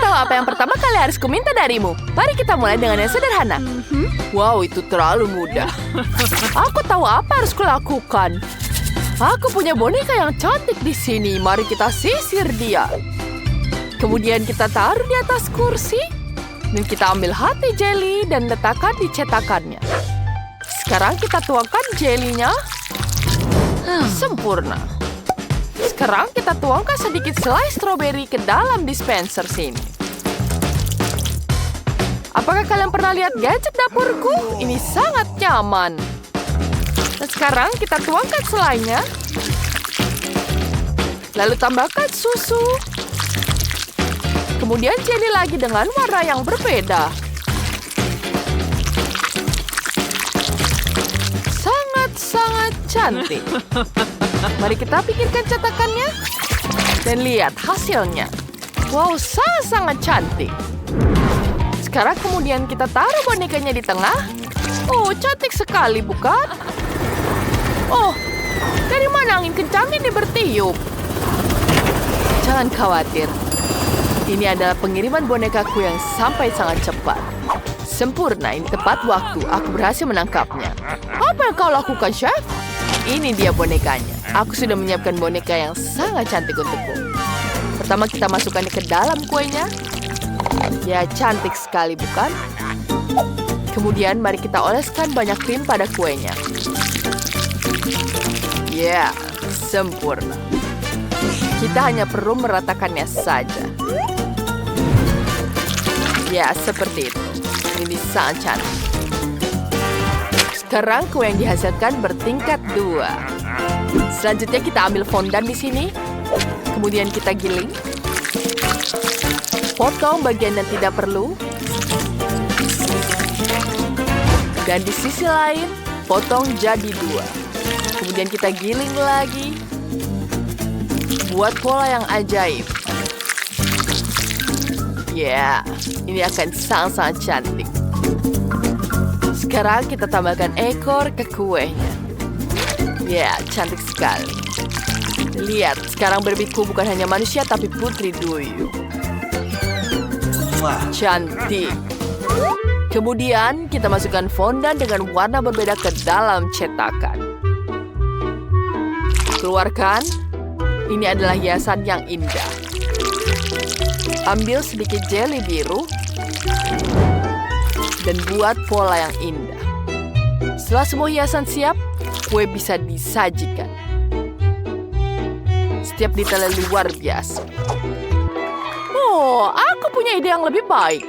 tahu apa yang pertama kali harus kuminta darimu. Mari kita mulai dengan yang sederhana. Wow, itu terlalu mudah. Aku tahu apa harus kulakukan. Aku punya boneka yang cantik di sini. Mari kita sisir dia. Kemudian kita taruh di atas kursi. Dan kita ambil hati jelly dan letakkan di cetakannya. Sekarang kita tuangkan jelinya. Sempurna. Sekarang kita tuangkan sedikit selai stroberi ke dalam dispenser sini. Apakah kalian pernah lihat gadget dapurku? Ini sangat nyaman. Dan sekarang kita tuangkan selainya. Lalu tambahkan susu. Kemudian jelly lagi dengan warna yang berbeda. Sangat-sangat cantik. Mari kita pikirkan cetakannya. Dan lihat hasilnya. Wow, sangat-sangat cantik. Sekarang kemudian kita taruh bonekanya di tengah. Oh, cantik sekali, bukan? Oh, dari mana angin kencang ini bertiup? Jangan khawatir. Ini adalah pengiriman bonekaku yang sampai sangat cepat. Sempurna, ini tepat waktu. Aku berhasil menangkapnya. Apa yang kau lakukan, Chef? Ini dia bonekanya. Aku sudah menyiapkan boneka yang sangat cantik untukku. Pertama kita masukkannya ke dalam kuenya. Ya, cantik sekali, bukan? Kemudian mari kita oleskan banyak krim pada kuenya. Ya, sempurna. Kita hanya perlu meratakannya saja. Ya, seperti itu. Ini sangat cantik. Sekarang kue yang dihasilkan bertingkat 2. Selanjutnya kita ambil fondan di sini. Kemudian kita giling. Potong bagian yang tidak perlu. Dan di sisi lain, potong jadi 2. Kemudian kita giling lagi. Buat pola yang ajaib. Ya, ini akan sangat-sangat cantik. Sekarang kita tambahkan ekor ke kuenya. Ya, cantik sekali. Lihat, sekarang berbitku bukan hanya manusia tapi putri duyung. Cantik. Kemudian kita masukkan fondan dengan warna berbeda ke dalam cetakan. Keluarkan. Ini adalah hiasan yang indah. Ambil sedikit jelly biru. Dan buat pola yang indah. Setelah semua hiasan siap, kue bisa disajikan. Setiap detailnya luar biasa. Oh, aku punya ide yang lebih baik.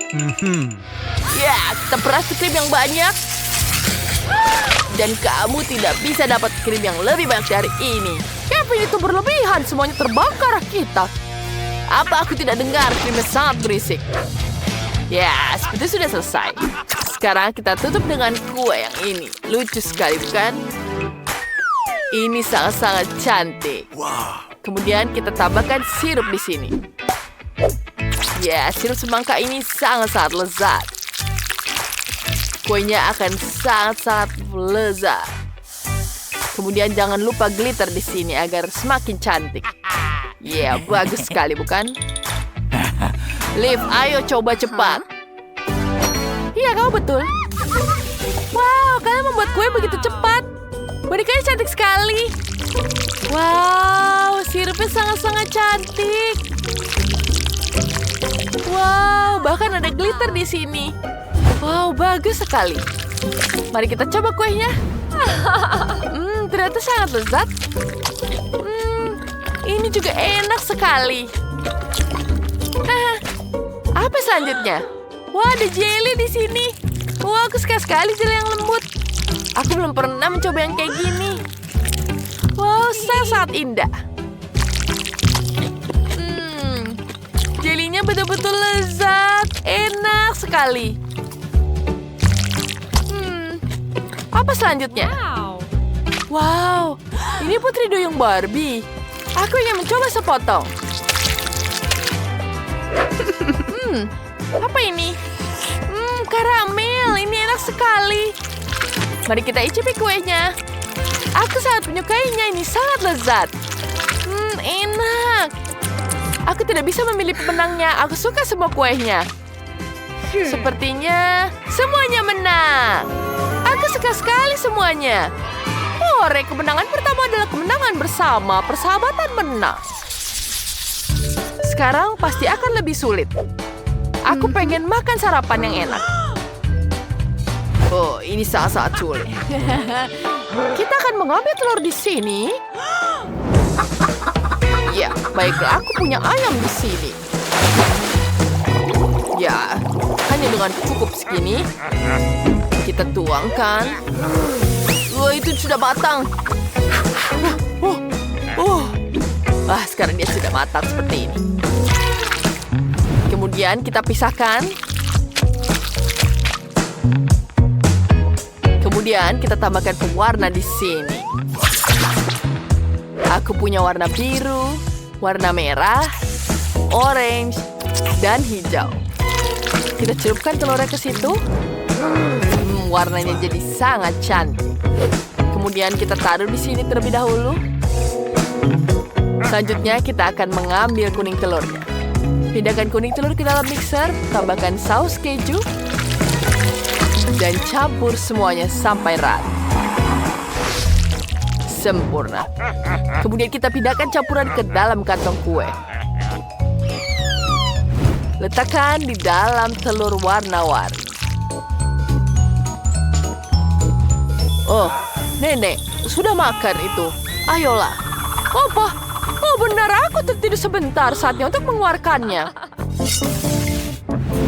Ya, kita peras krim yang banyak. Dan kamu tidak bisa dapat krim yang lebih banyak dari ini. Kevin itu berlebihan, semuanya terbakar kita. Apa aku tidak dengar? Krimnya sangat berisik. Ya, seperti sudah selesai. Sekarang kita tutup dengan kue yang ini. Lucu sekali, bukan? Ini sangat-sangat cantik. Kemudian kita tambahkan sirup di sini. Ya, sirup semangka ini sangat-sangat lezat. Kuenya akan sangat-sangat lezat. Kemudian jangan lupa glitter di sini agar semakin cantik. Ya, bagus sekali, bukan? Liv, ayo coba cepat. Iya, kau betul. Wow, kalian membuat kue begitu cepat. Bonekanya cantik sekali. Wow, sirupnya sangat-sangat cantik. Wow, bahkan ada glitter di sini. Wow, bagus sekali. Mari kita coba kuenya. Ternyata sangat lezat. Ini juga enak sekali. Apa selanjutnya? Wah, ada jelly di sini. Wah, aku suka sekali jelly yang lembut. Aku belum pernah mencoba yang kayak gini. Wow, sangat indah. Jelinya betul-betul lezat. Enak sekali. Apa selanjutnya? Wow, ini putri duyung Barbie. Aku ingin mencoba sepotong. Apa ini? Karamel, ini enak sekali. Mari kita icipi kuenya. Aku sangat menyukainya, ini sangat lezat. Enak. Aku tidak bisa memilih pemenangnya. Aku suka semua kuenya. Sepertinya semuanya menang. Aku suka sekali semuanya. Hore, kemenangan pertama adalah kemenangan bersama. Persahabatan menang. Sekarang pasti akan lebih sulit. Aku pengen makan sarapan yang enak. Oh, ini sangat sulit. Kita akan mengambil telur di sini. Ya, baiklah, aku punya ayam di sini. Ya, hanya dengan cukup segini. Kita tuangkan. Wah, itu sudah matang. Sekarang dia sudah matang seperti ini. Kemudian kita pisahkan. Kemudian kita tambahkan pewarna di sini. Aku punya warna biru, warna merah, orange, dan hijau. Kita celupkan telurnya ke situ. Warnanya jadi sangat cantik. Kemudian kita taruh di sini terlebih dahulu. Selanjutnya kita akan mengambil kuning telurnya. Pindahkan kuning telur ke dalam mixer, tambahkan saus keju, dan campur semuanya sampai rata. Sempurna. Kemudian kita pindahkan campuran ke dalam kantong kue. Letakkan di dalam telur warna-warni. Oh, nenek, sudah makan itu. Ayolah. Apa? Oh, benar, aku tertidur sebentar. Saatnya untuk mengeluarkannya.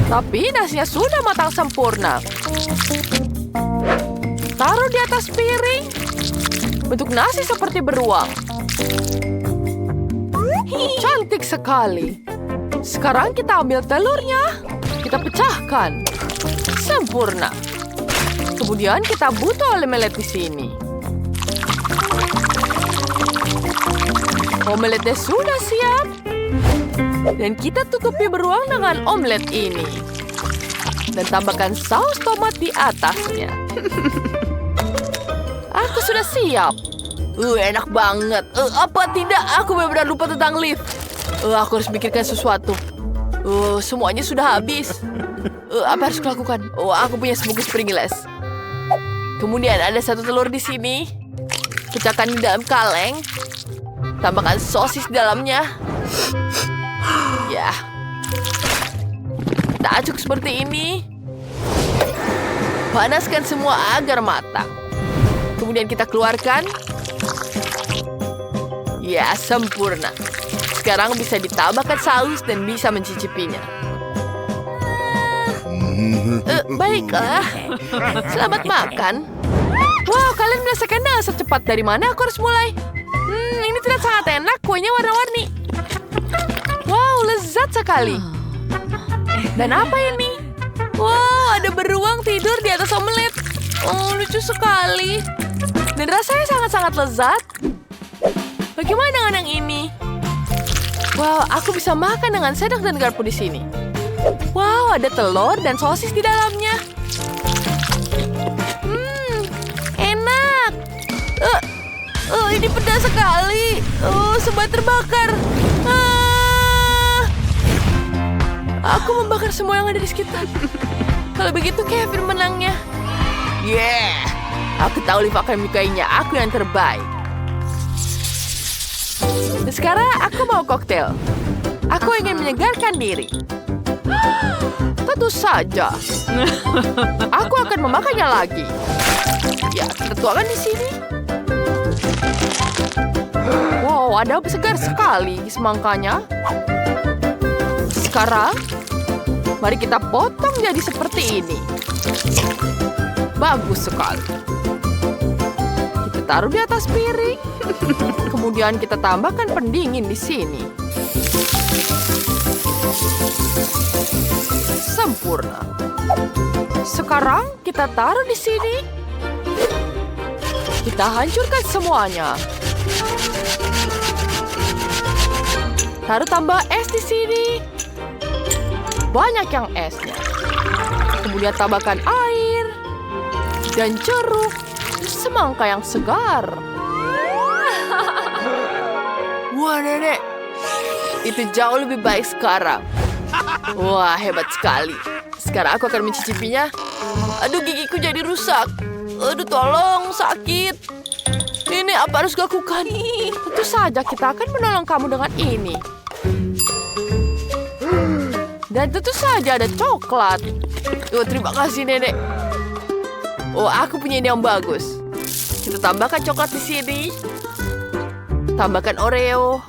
Tapi nasinya sudah matang sempurna. Taruh di atas piring. Bentuk nasi seperti beruang. Cantik sekali. Sekarang kita ambil telurnya. Kita pecahkan. Sempurna. Kemudian kita butuh omelet di sini. Omeletnya sudah siap. Dan kita tutupi beruang dengan omelet ini. Dan tambahkan saus tomat di atasnya. Aku sudah siap. Enak banget. Apa tidak? Aku benar-benar lupa tentang lift. Aku harus pikirkan sesuatu. Semuanya sudah habis. Apa harus kulakukan? Aku punya sebungkus Pringles. Kemudian ada satu telur di sini. Pecahkan di dalam kaleng. Tambahkan sosis di dalamnya. Ya. Kita aduk seperti ini. Panaskan semua agar matang. Kemudian kita keluarkan. Ya, sempurna. Sekarang bisa ditambahkan saus dan bisa mencicipinya. Baiklah. Selamat makan. Wow, kalian merasakan secepat dari mana aku harus mulai? Ini terlihat sangat enak. Kuenya warna-warni. Wow, lezat sekali. Dan apa ini? Wow, ada beruang tidur di atas omelet. Oh, lucu sekali. Dan rasanya sangat-sangat lezat. Bagaimana dengan yang ini? Wow, aku bisa makan dengan sendok dan garpu di sini. Wow, ada telur dan sosis di dalamnya. Enak. Ini pedas sekali. Sempat terbakar. Aku membakar semua yang ada di sekitar. Kalau begitu, Kevin menangnya. Yeah, aku tahu Liv akan menyukainya. Aku yang terbaik. Dan sekarang aku mau koktail. Aku ingin menyegarkan diri. Tentu saja. Aku akan memakannya lagi. Ya, kita tuangkan di sini. Wow, ada segar sekali semangkanya. Sekarang, mari kita potong jadi seperti ini. Bagus sekali. Kita taruh di atas piring. Kemudian kita tambahkan pendingin di sini. Sempurna. Sekarang kita taruh di sini. Kita hancurkan semuanya. Taruh tambah es di sini. Banyak yang esnya. Kemudian tambahkan air dan jeruk, semangka yang segar. Wah, nenek, Itu jauh lebih baik sekarang. Wah, hebat sekali. Sekarang aku akan mencicipinya. Aduh, gigiku jadi rusak. Aduh, tolong, sakit. Ini apa harus lakukan? Tentu saja kita akan menolong kamu dengan ini. Dan tentu saja ada coklat. Oh, terima kasih, Nenek. Oh, aku punya ide yang bagus. Kita tambahkan coklat di sini. Tambahkan Oreo.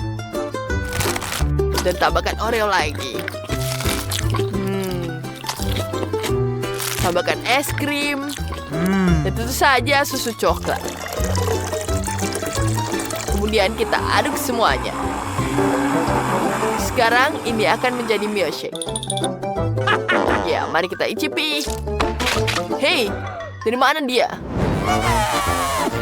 Dan tambahkan Oreo lagi. Tambahkan es krim. Dan tentu saja susu coklat. Kemudian kita aduk semuanya. Sekarang ini akan menjadi milkshake. Ya, mari kita icipi. Hei, dari mana dia?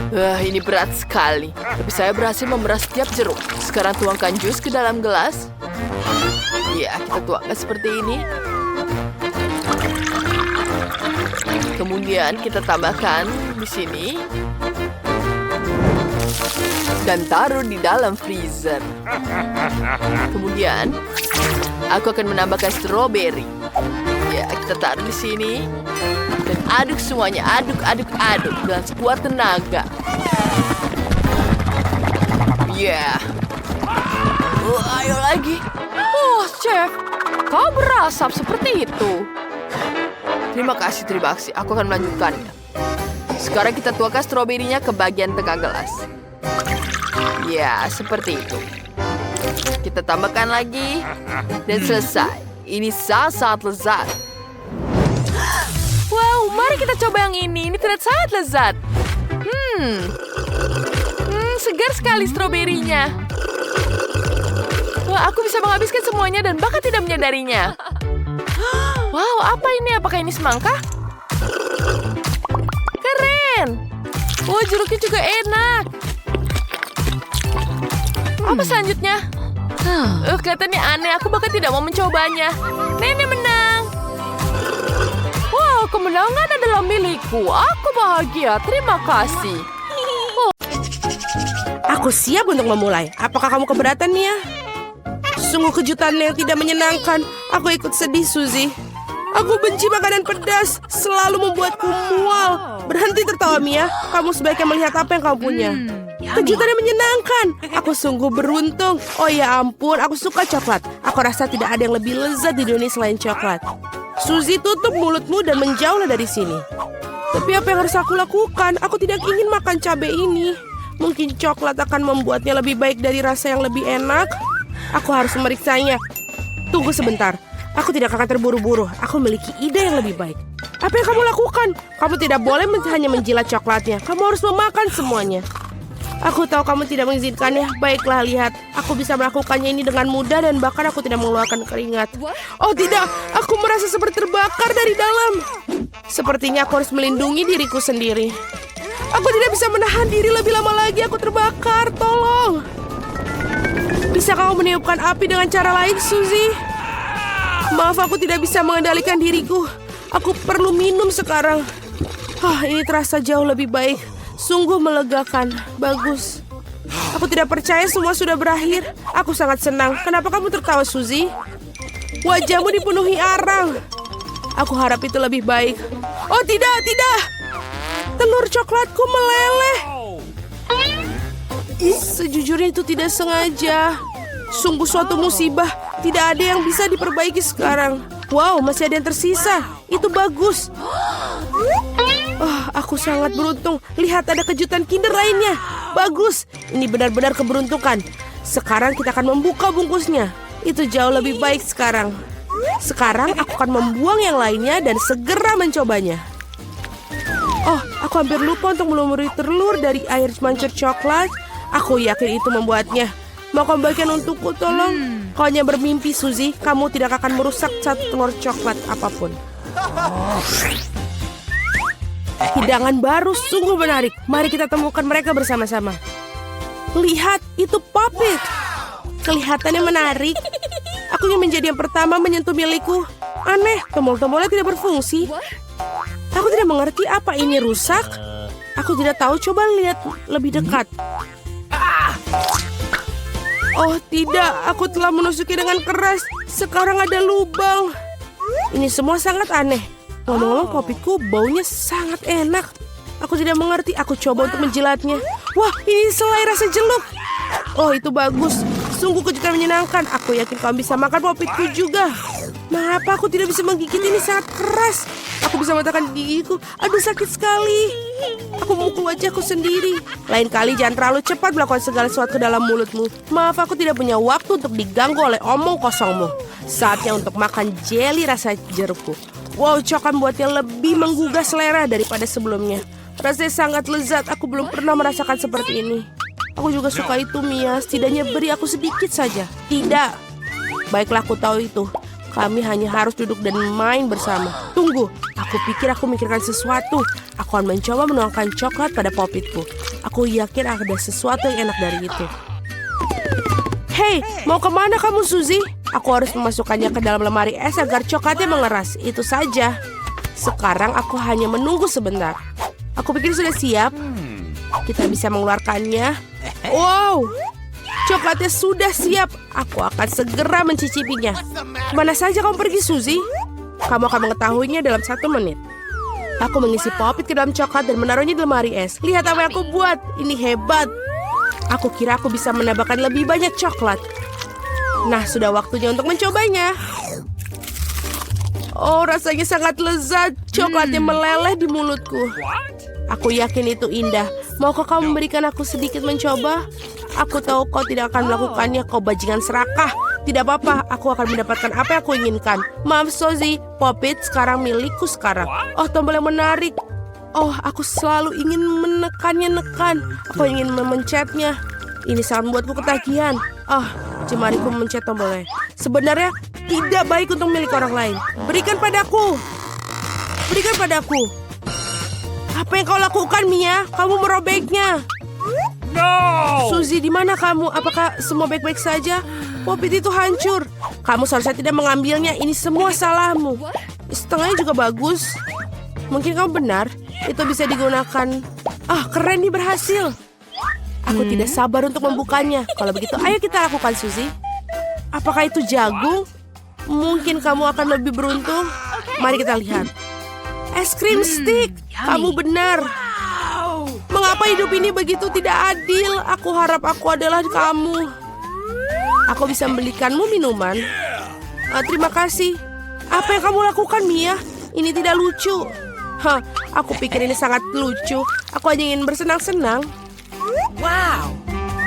Wah, ini berat sekali. Tapi saya berhasil memerah setiap jeruk. Sekarang tuangkan jus ke dalam gelas. Ya, kita tuangkan seperti ini. Kemudian kita tambahkan di sini. Dan taruh di dalam freezer. Kemudian, aku akan menambahkan stroberi. Ya, kita taruh di sini. Dan aduk semuanya. Aduk, aduk, aduk. Dengan sekuat tenaga. Ya. Ayo lagi. Oh, chef. Kau berasap seperti itu. Terima kasih. Aku akan melanjutkannya. Sekarang kita tuangkan stroberinya ke bagian tengah gelas. Ya, seperti itu. Kita tambahkan lagi. Dan selesai. Ini sangat lezat. Wow, mari kita coba yang ini. Ini terlihat sangat lezat. Segar sekali stroberinya. Wah, aku bisa menghabiskan semuanya dan bahkan tidak menyadarinya. Wow, apa ini? Apakah ini semangka? Keren. Wah, jeruknya juga enak. Apa selanjutnya? Kelihatannya aneh. Aku bahkan tidak mau mencobanya. Nenek menang. Wow, kemenangan adalah milikku. Aku bahagia. Terima kasih. Aku siap untuk memulai. Apakah kamu keberatan, Mia? Sungguh kejutan yang tidak menyenangkan. Aku ikut sedih, Suzy. Aku benci makanan pedas. Selalu membuatku mual. Berhenti tertawa, Mia. Kamu sebaiknya melihat apa yang kamu punya. Kejutan yang menyenangkan. Aku sungguh beruntung. Oh ya ampun, aku suka coklat. Aku rasa tidak ada yang lebih lezat di dunia selain coklat. Suzy, tutup mulutmu dan menjauhlah dari sini. Tapi apa yang harus aku lakukan? Aku tidak ingin makan cabai ini. Mungkin coklat akan membuatnya lebih baik dari rasa yang lebih enak. Aku harus memeriksanya. Tunggu sebentar. Aku tidak akan terburu-buru. Aku memiliki ide yang lebih baik. Apa yang kamu lakukan? Kamu tidak boleh hanya menjilat coklatnya. Kamu harus memakan semuanya. Aku tahu kamu tidak mengizinkannya. Baiklah, lihat. Aku bisa melakukannya ini dengan mudah dan bahkan aku tidak mengeluarkan keringat. Oh tidak, aku merasa seperti terbakar dari dalam. Sepertinya aku harus melindungi diriku sendiri. Aku tidak bisa menahan diri lebih lama lagi. Aku terbakar, tolong. Bisa kamu meniupkan api dengan cara lain, Suzy? Maaf, aku tidak bisa mengendalikan diriku. Aku perlu minum sekarang. Ini terasa jauh lebih baik. Sungguh melegakan. Bagus. Aku tidak percaya semua sudah berakhir. Aku sangat senang. Kenapa kamu tertawa, Suzy? Wajahmu dipenuhi arang. Aku harap itu lebih baik. Oh tidak, tidak. Telur coklatku meleleh. Sejujurnya itu tidak sengaja. Sungguh suatu musibah. Tidak ada yang bisa diperbaiki sekarang. Wow, masih ada yang tersisa. Itu bagus. Aku sangat beruntung. Lihat, ada kejutan Kinder lainnya. Bagus. Ini benar-benar keberuntungan. Sekarang kita akan membuka bungkusnya. Itu jauh lebih baik sekarang. Sekarang aku akan membuang yang lainnya dan segera mencobanya. Aku hampir lupa untuk melumuri telur dari air mancur coklat. Aku yakin itu membuatnya. Mau kembalikan untukku, tolong. Kau hanya bermimpi, Suzy. Kamu tidak akan merusak satu telur coklat apapun. Hidangan baru sungguh menarik. Mari kita temukan mereka bersama-sama. Lihat, itu puppet. Kelihatannya menarik. Aku ingin menjadi yang pertama menyentuh milikku. Aneh, tombol-tombolnya tidak berfungsi. Aku tidak mengerti apa ini rusak. Aku tidak tahu, coba lihat lebih dekat. Oh tidak, aku telah menusuknya dengan keras. Sekarang ada lubang. Ini semua sangat aneh. Ngomong-ngomong, popitku baunya sangat enak. Aku tidak mengerti, aku coba untuk menjilatnya. Wah, ini selai rasa jeluk. Oh, itu bagus. Sungguh kejutan menyenangkan. Aku yakin kamu bisa makan popitku juga. Mengapa aku tidak bisa menggigit, ini sangat keras. Aku bisa mematahkan gigiku. Aduh, sakit sekali. Aku memukul wajahku sendiri. Lain kali jangan terlalu cepat melakukan segala sesuatu ke dalam mulutmu. Maaf, aku tidak punya waktu untuk diganggu oleh omong kosongmu. Saatnya untuk makan jeli rasa jerukku. Wow, coklat membuatnya lebih menggugah selera daripada sebelumnya. Rasanya sangat lezat, aku belum pernah merasakan seperti ini. Aku juga suka itu, Mia. Setidaknya beri aku sedikit saja. Tidak. Baiklah, aku tahu itu. Kami hanya harus duduk dan main bersama. Tunggu, aku pikir aku memikirkan sesuatu. Aku akan mencoba menuangkan coklat pada popitku. Aku yakin ada sesuatu yang enak dari itu. Hei, mau kemana kamu, Suzy? Aku harus memasukkannya ke dalam lemari es agar coklatnya mengeras. Itu saja. Sekarang aku hanya menunggu sebentar. Aku pikir sudah siap. Kita bisa mengeluarkannya. Wow, coklatnya sudah siap. Aku akan segera mencicipinya. Kemana saja kamu pergi, Suzy? Kamu akan mengetahuinya dalam 1 menit. Aku mengisi popit ke dalam coklat dan menaruhnya di lemari es. Lihat apa yang aku buat. Ini hebat. Aku kira aku bisa menambahkan lebih banyak coklat. Nah, sudah waktunya untuk mencobanya. Oh, rasanya sangat lezat. Coklatnya meleleh di mulutku. Aku yakin itu indah. Maukah kamu memberikan aku sedikit mencoba? Aku tahu kau tidak akan melakukannya, kau bajingan serakah. Tidak apa-apa, aku akan mendapatkan apa yang aku inginkan. Maaf, Suzy, popit sekarang milikku sekarang. Oh, tombol yang menarik. Oh, aku selalu ingin menekannya. Aku ingin memencetnya. Ini sangat membuatku ketagihan. Jemariku memencet tombolnya. Sebenarnya tidak baik untuk milik orang lain. Berikan padaku. Berikan padaku. Apa yang kau lakukan, Mia? Kamu merobeknya. No! Suzy, di mana kamu? Apakah semua baik-baik saja? Popit itu hancur. Kamu seharusnya tidak mengambilnya. Ini semua salahmu. Setengahnya juga bagus. Mungkin kamu benar. Itu bisa digunakan. Keren nih, berhasil. Aku tidak sabar untuk membukanya. Kalau begitu, ayo kita lakukan, Suzy. Apakah itu jagung? Mungkin kamu akan lebih beruntung. Mari kita lihat. Es krim stick. Kamu benar. Mengapa hidup ini begitu tidak adil? Aku harap aku adalah kamu. Aku bisa membelikanmu minuman. Terima kasih. Apa yang kamu lakukan, Mia? Ini tidak lucu. Aku pikir ini sangat lucu. Aku hanya ingin bersenang-senang. Wow.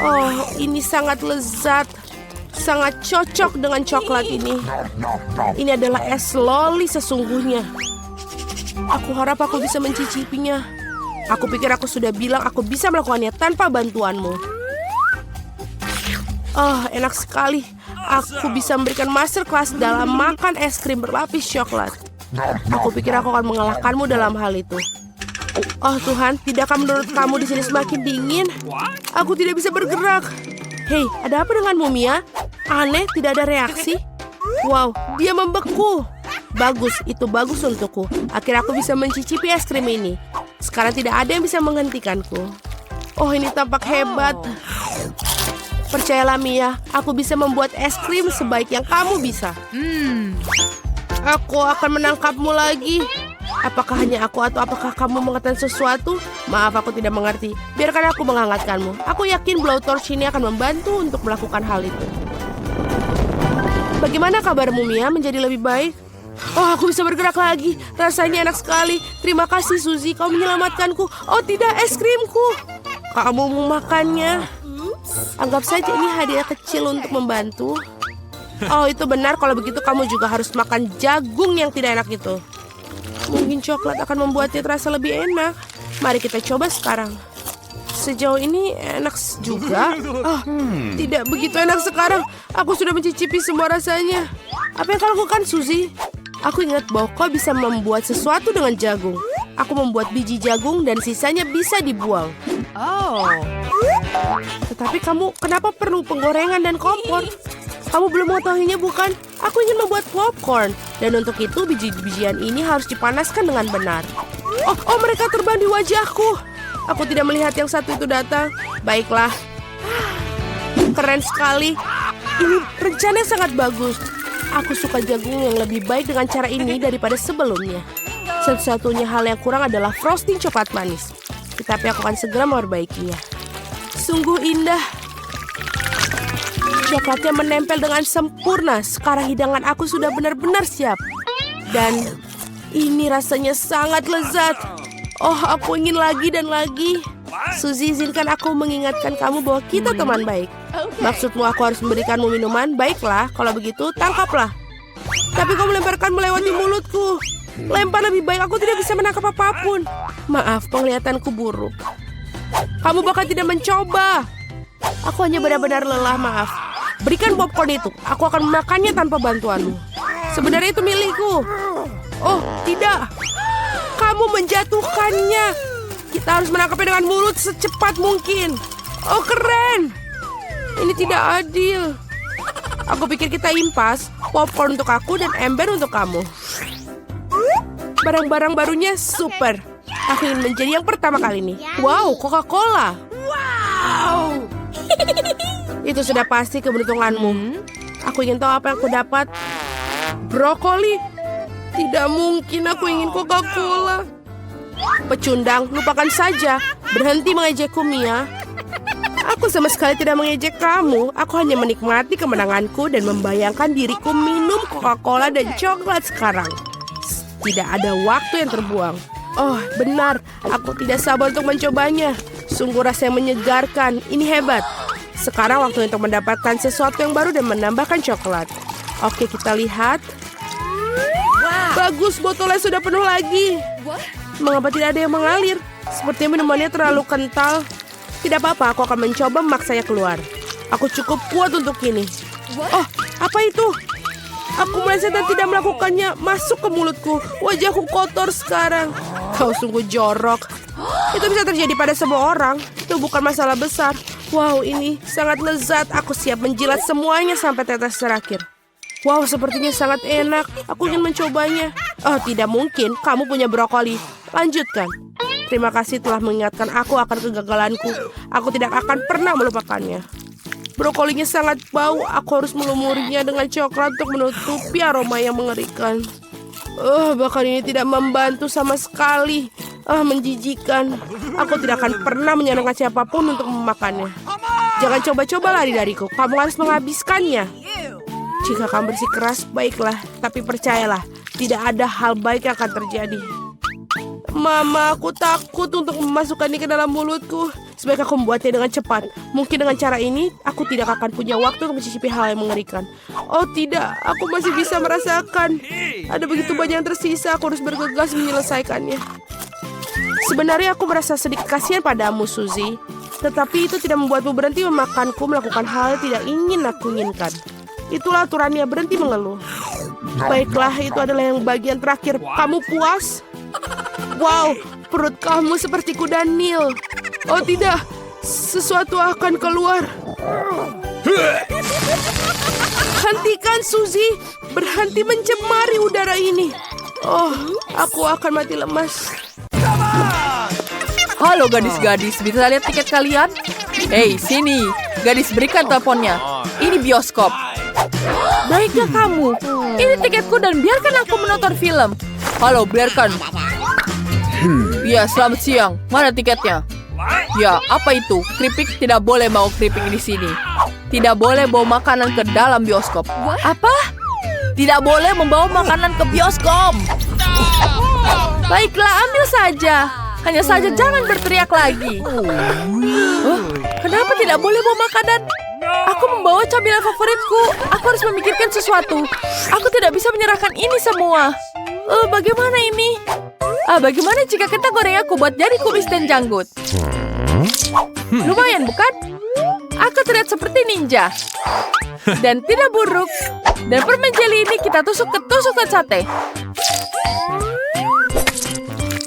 Oh, ini sangat lezat. Sangat cocok dengan coklat ini. Ini adalah es loli sesungguhnya. Aku harap aku bisa mencicipinya. Aku pikir aku sudah bilang aku bisa melakukannya tanpa bantuanmu. Enak sekali. Aku bisa memberikan masterclass dalam makan es krim berlapis coklat. Aku pikir aku akan mengalahkanmu dalam hal itu. Oh Tuhan, tidakkah menurut kamu di sini semakin dingin? Aku tidak bisa bergerak. Hei, ada apa denganmu, Mia? Aneh, tidak ada reaksi. Wow, dia membeku. Bagus, itu bagus untukku. Akhirnya aku bisa mencicipi es krim ini. Sekarang tidak ada yang bisa menghentikanku. Oh, ini tampak hebat. Percayalah, Mia, aku bisa membuat es krim sebaik yang kamu bisa. Aku akan menangkapmu lagi. Apakah hanya aku atau apakah kamu mengatakan sesuatu? Maaf, aku tidak mengerti. Biarkan aku menghangatkanmu. Aku yakin blowtorch ini akan membantu untuk melakukan hal itu. Bagaimana kabarmu, Mia? Menjadi lebih baik? Oh, aku bisa bergerak lagi. Rasanya enak sekali. Terima kasih, Suzy. Kau menyelamatkanku. Oh, tidak, es krimku. Kamu mau makannya? Anggap saja ini hadiah kecil untuk membantu. Oh, itu benar. Kalau begitu, kamu juga harus makan jagung yang tidak enak itu. Mungkin coklat akan membuatnya terasa lebih enak. Mari kita coba sekarang. Sejauh ini enak juga. Tidak begitu enak sekarang. Aku sudah mencicipi semua rasanya. Apa yang kau lakukan, Suzy? Aku ingat bahwa kau bisa membuat sesuatu dengan jagung. Aku membuat biji jagung dan sisanya bisa dibuang. Oh. Tetapi kamu kenapa perlu penggorengan dan kompor? Kamu belum mengetahuinya, bukan? Aku ingin membuat popcorn. Dan untuk itu biji-bijian ini harus dipanaskan dengan benar. Oh, mereka terbang di wajahku. Aku tidak melihat yang satu itu datang. Baiklah. keren sekali. Ini rencana sangat bagus. Aku suka jagung yang lebih baik dengan cara ini daripada sebelumnya. Satu-satunya hal yang kurang adalah frosting coklat manis. Tetapi aku akan segera memperbaikinya. Sungguh indah. Coklatnya menempel dengan sempurna. Sekarang hidangan aku sudah benar-benar siap. Dan ini rasanya sangat lezat. Oh, aku ingin lagi dan lagi. Suzy, izinkan aku mengingatkan kamu bahwa kita teman baik. Maksudmu aku harus memberikanmu minuman? Baiklah, kalau begitu tangkaplah. Tapi kau melemparkan melewati mulutku. Lempar lebih baik, aku tidak bisa menangkap apapun. Maaf, penglihatanku buruk. Kamu bahkan tidak mencoba. Aku hanya benar-benar lelah, maaf. Berikan popcorn itu, aku akan memakannya tanpa bantuanmu. Sebenarnya itu milikku. Oh, tidak. Kamu menjatuhkannya. Kita harus menangkapnya dengan mulut secepat mungkin. Oh, keren. Ini tidak adil. Aku pikir kita impas. Popcorn untuk aku dan ember untuk kamu. Barang-barang barunya super. Aku ingin menjadi yang pertama kali ini. Wow, Coca-Cola. Wow. Itu sudah pasti keberuntunganmu. Aku ingin tahu apa yang aku dapat. Brokoli. Tidak mungkin aku ingin Coca-Cola. Pecundang, lupakan saja. Berhenti mengejekku, Mia. Aku sama sekali tidak mengejek kamu. Aku hanya menikmati kemenanganku dan membayangkan diriku minum Coca-Cola dan coklat sekarang. Tidak ada waktu yang terbuang. Oh, benar. Aku tidak sabar untuk mencobanya. Sungguh rasanya menyegarkan. Ini hebat. Sekarang waktu untuk mendapatkan sesuatu yang baru dan menambahkan coklat. Oke, kita lihat. Bagus, botolnya sudah penuh lagi. Mengapa tidak ada yang mengalir? Sepertinya minumannya terlalu kental. Tidak apa-apa, aku akan mencoba memaksanya keluar. Aku cukup kuat untuk ini. Oh, apa itu? Aku meleset dan tidak melakukannya. Masuk ke mulutku. Wajahku kotor sekarang. Kau sungguh jorok. Itu bisa terjadi pada semua orang. Itu bukan masalah besar. Wow, ini sangat lezat. Aku siap menjilat semuanya sampai tetes terakhir. Wow, sepertinya sangat enak. Aku ingin mencobanya. Oh, tidak mungkin. Kamu punya brokoli. Lanjutkan. Terima kasih telah mengingatkan aku akan kegagalanku. Aku tidak akan pernah melupakannya. Brokolinya sangat bau. Aku harus melumurinya dengan coklat untuk menutupi aroma yang mengerikan. Bahkan ini tidak membantu sama sekali. Menjijikan. Aku tidak akan pernah menyenangkan siapapun untuk memakannya. Jangan coba-coba lari dariku. Kamu harus menghabiskannya. Jika kamu bersikeras, baiklah. Tapi percayalah, tidak ada hal baik yang akan terjadi. Mama, aku takut untuk memasukkannya ke dalam mulutku. Sebaiknya aku membuatnya dengan cepat. Mungkin dengan cara ini, aku tidak akan punya waktu untuk mencicipi hal yang mengerikan. Oh tidak, aku masih bisa merasakan. Ada begitu banyak yang tersisa, aku harus bergegas menyelesaikannya. Sebenarnya aku merasa sedikit kasihan padamu, Suzy. Tetapi itu tidak membuatmu berhenti memakanku melakukan hal yang tidak ingin aku inginkan. Itulah aturannya, berhenti mengeluh. Baiklah, itu adalah yang bagian terakhir. Kamu puas? Wow, perut kamu seperti kuda Nil. Oh tidak, sesuatu akan keluar. Hentikan, Suzy. Berhenti mencemari udara ini. Oh, aku akan mati lemas. Halo gadis-gadis, bisa lihat tiket kalian? Hei, sini. Gadis, berikan teleponnya. Ini bioskop. Baiklah kamu. Ini tiketku dan biarkan aku menonton film. Halo, biarkan. Ya, selamat siang. Mana tiketnya? Ya, apa itu? Keripik tidak boleh bawa keripik di sini. Tidak boleh bawa makanan ke dalam bioskop. Apa? Tidak boleh membawa makanan ke bioskop. Baiklah, ambil saja. Hanya saja jangan berteriak lagi. Kenapa tidak boleh bawa makanan? Aku membawa camilan favoritku. Aku harus memikirkan sesuatu. Aku tidak bisa menyerahkan ini semua. Bagaimana ini? Bagaimana jika kita goreng aku buat jadi kumis dan janggut? Lumayan, bukan? Aku terlihat seperti ninja. Dan tidak buruk. Dan permen jelly ini kita tusuk ke tusukan sate.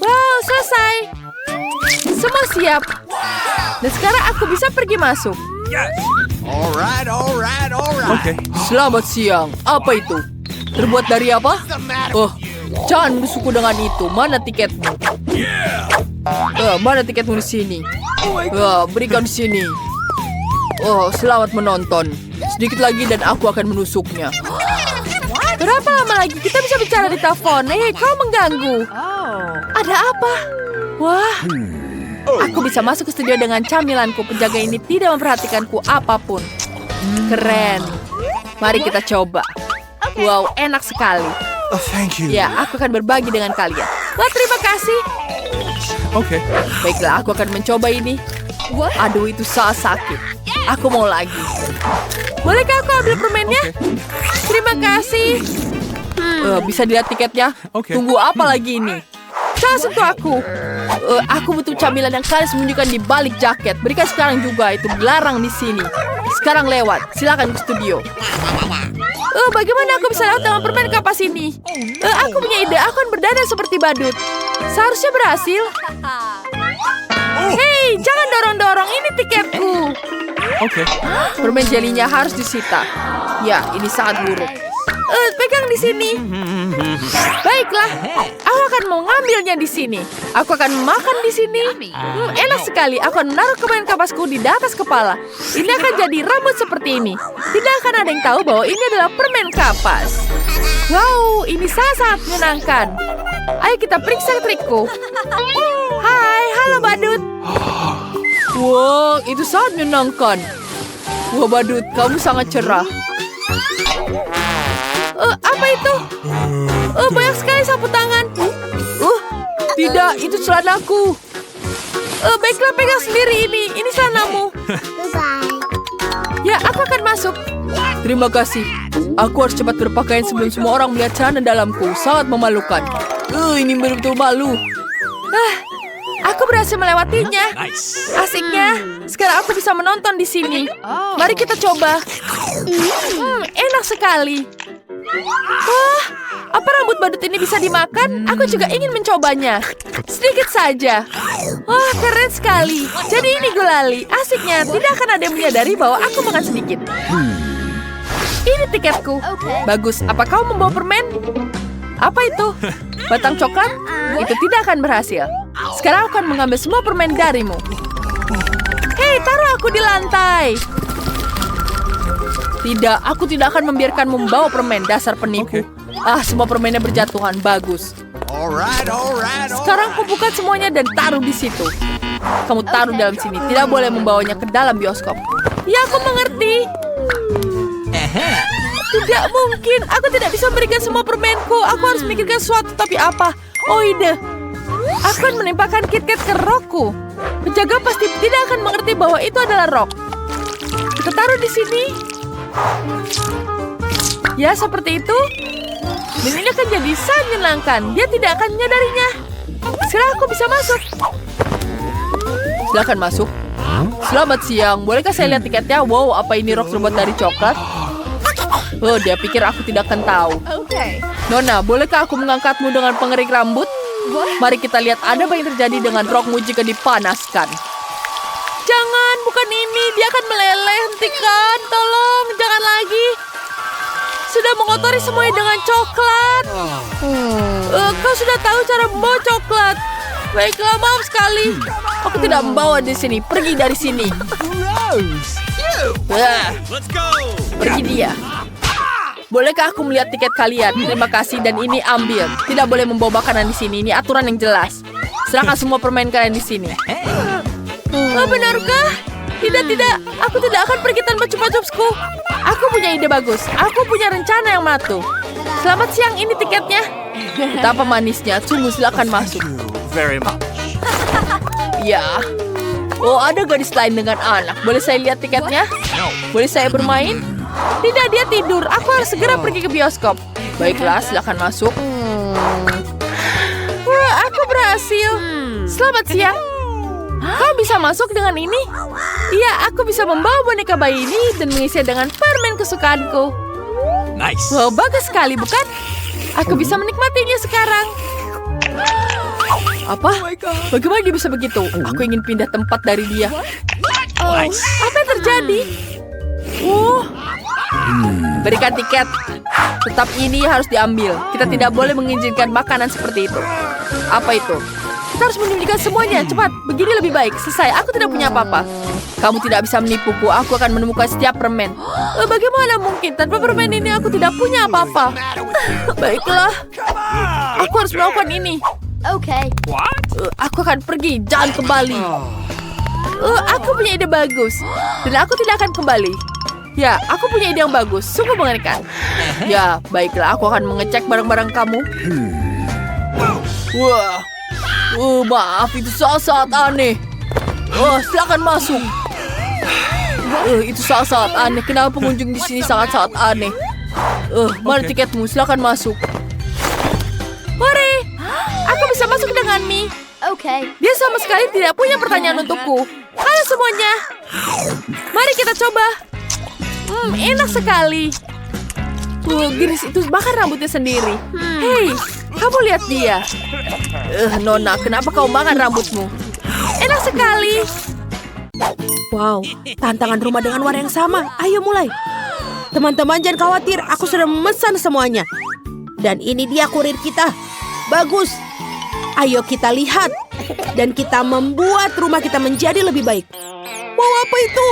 Wow, selesai. Semua siap. Dan sekarang aku bisa pergi masuk. Alright. Okay. Selamat siang. Apa itu? Terbuat dari apa? Jangan bersuku dengan itu. Mana tiketmu? Mana tiketmu di sini? Berikan di sini. Oh, selamat menonton. Sedikit lagi dan aku akan menusuknya. Berapa lama lagi kita bisa bicara di telepon? Kau mengganggu. Ada apa? Wah, aku bisa masuk ke studio dengan camilanku. Penjaga ini tidak memperhatikanku apapun. Keren. Mari kita coba. Wow, enak sekali. Oh, thank you. Ya, aku akan berbagi dengan kalian. Wah, terima kasih. Okay. Baiklah, aku akan mencoba ini. Aduh, itu sangat sakit. Aku mau lagi. Bolehkah aku ambil permennya? Terima kasih. Bisa dilihat tiketnya? Oke. Tunggu apa lagi ini? Jangan sentuh aku. Aku butuh camilan yang kalian sembunyikan di balik jaket. Berikan sekarang juga. Itu dilarang di sini. Sekarang lewat. Silakan ke studio. Bagaimana aku bisa lewat dengan permen kapas ini? Aku punya ide. Aku akan berdandan seperti badut. Seharusnya berhasil. Hei, jangan dorong-dorong. Ini tiketku. Okay. Permen jelinya harus disita. Ya, ini sangat buruk. Pegang di sini. Baiklah, aku akan mengambilnya di sini. Aku akan makan di sini. Enak sekali. Aku akan menaruh permen kapasku di atas kepala. Ini akan jadi rambut seperti ini. Tidak akan ada yang tahu bahwa ini adalah permen kapas. Wow, ini sangat menyenangkan. Ayo kita periksa trikku. Hai, halo badut. Wow, itu sangat menyenangkan. Wah, badut, kamu sangat cerah. Apa itu? Banyak sekali sapu tangan. Tidak, itu celanaku. Baiklah, pegang sendiri ini. Ini celanamu. Ya, aku akan masuk. Terima kasih. Aku harus cepat berpakaian sebelum semua orang melihat celana dalamku. Sangat memalukan. Ini betul-betul malu. Aku berhasil melewatinya. Asiknya. Sekarang aku bisa menonton di sini. Mari kita coba. Enak sekali. Wah, apa rambut badut ini bisa dimakan? Aku juga ingin mencobanya. Sedikit saja. Wah, keren sekali. Jadi ini gulali. Asiknya, tidak akan ada yang menyadari bahwa aku makan sedikit. Ini tiketku. Bagus, apa kau membawa permen? Apa itu? Batang coklat? Itu tidak akan berhasil. Sekarang aku akan mengambil semua permen darimu. Hei, taruh aku di lantai. Tidak, aku tidak akan membiarkan membawa permen, dasar penipu. Semua permennya berjatuhan. Bagus. Alright. Sekarang kumpulkan semuanya dan taruh di situ. Kamu taruh dalam sini. Tidak boleh membawanya ke dalam bioskop. Ya, aku mengerti. Tidak mungkin. Aku tidak bisa memberikan semua permenku. Aku harus memikirkan sesuatu. Tapi apa? Oh, ide. Aku akan menimpakan KitKat ke rokku. Penjaga pasti tidak akan mengerti bahwa itu adalah rok. Kita taruh di sini. Ya, seperti itu. Dan ini akan jadi sangat menyenangkan. Dia tidak akan menyadarinya. Sekarang aku bisa masuk. Silakan masuk. Selamat siang. Bolehkah saya lihat tiketnya? Wow, apa ini rok terbuat dari coklat? Dia pikir aku tidak akan tahu. Nona, bolehkah aku mengangkatmu dengan pengering rambut? Mari kita lihat ada apa yang terjadi dengan rokmu jika dipanaskan. Jangan, bukan ini. Dia akan meleleh. Hentikan, tolong. Jangan lagi. Sudah mengotori semuanya dengan coklat. Kau sudah tahu cara membawa coklat. Baiklah, maaf sekali. Aku tidak membawa di sini. Pergi dari sini. Let's go. Pergi dia. Bolehkah aku melihat tiket kalian? Terima kasih dan ini ambil. Tidak boleh membawa makanan di sini. Ini aturan yang jelas. Serahkan semua permen kalian di sini. Benarkah? Tidak. Aku tidak akan pergi tanpa chupa-chupsku. Aku punya ide bagus. Aku punya rencana yang matu. Selamat siang, ini tiketnya. Betapa manisnya. Sungguh, silakan masuk. Very much. Ya. Oh, ada gadis lain dengan anak. Boleh saya lihat tiketnya? Boleh saya bermain? Tidak, dia tidur. Aku harus segera pergi ke bioskop. Baiklah, silakan masuk. Wah, aku berhasil. Selamat siang. Kau bisa masuk dengan ini? Iya, aku bisa membawa boneka bayi ini dan mengisinya dengan permen kesukaanku. Nice. Wow, bagus sekali, bukan? Aku bisa menikmatinya sekarang. Apa? Bagaimana dia bisa begitu? Aku ingin pindah tempat dari dia. Apa yang terjadi? Berikan tiket. Tetap ini harus diambil. Kita tidak boleh mengizinkan makanan seperti itu. Apa itu? Kita harus menyembunyikan semuanya. Cepat, begini lebih baik. Selesai, aku tidak punya apa-apa. Kamu tidak bisa menipuku. Aku akan menemukan setiap permen. Bagaimana mungkin? Tanpa permen ini aku tidak punya apa-apa. Baiklah, aku harus melakukan ini. Okay. Aku akan pergi, jangan kembali. Aku punya ide bagus. Dan aku tidak akan kembali. Ya, aku punya ide yang bagus. Sungguh mengerikan. Ya, baiklah, aku akan mengecek barang-barang kamu. Wah, maaf, itu sangat aneh. Silakan masuk. Itu sangat aneh. Kenapa pengunjung di sini sangat aneh? Mana tiketmu? Silakan masuk. Hore, aku bisa masuk dengan Mi. Okay. Dia sama sekali tidak punya pertanyaan untukku. Halo semuanya. Mari kita coba. Enak sekali. Gris itu makan rambutnya sendiri. Hei, kamu lihat dia. Nona, kenapa kau makan rambutmu? Enak sekali. Wow, tantangan rumah dengan warna yang sama. Ayo mulai. Teman-teman jangan khawatir, aku sudah memesan semuanya. Dan ini dia kurir kita. Bagus. Ayo kita lihat. Dan kita membuat rumah kita menjadi lebih baik. Wow, apa itu?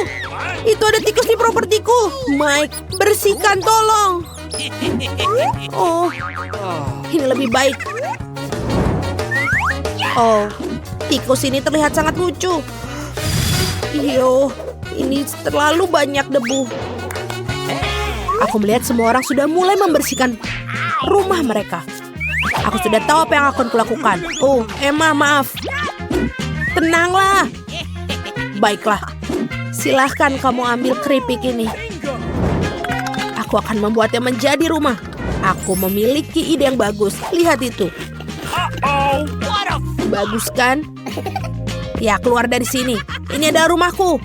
Itu ada tikus di propertiku. Mike, bersihkan tolong. Oh, ini lebih baik. Oh, tikus ini terlihat sangat lucu. Iyo, ini terlalu banyak debu. Aku melihat semua orang sudah mulai membersihkan rumah mereka. Aku sudah tahu apa yang akan kulakukan. Oh, Emma, maaf. Tenanglah. Baiklah. Silahkan kamu ambil keripik ini. Aku akan membuatnya menjadi rumah. Aku memiliki ide yang bagus. Lihat itu. Bagus kan? Ya, keluar dari sini. Ini ada rumahku.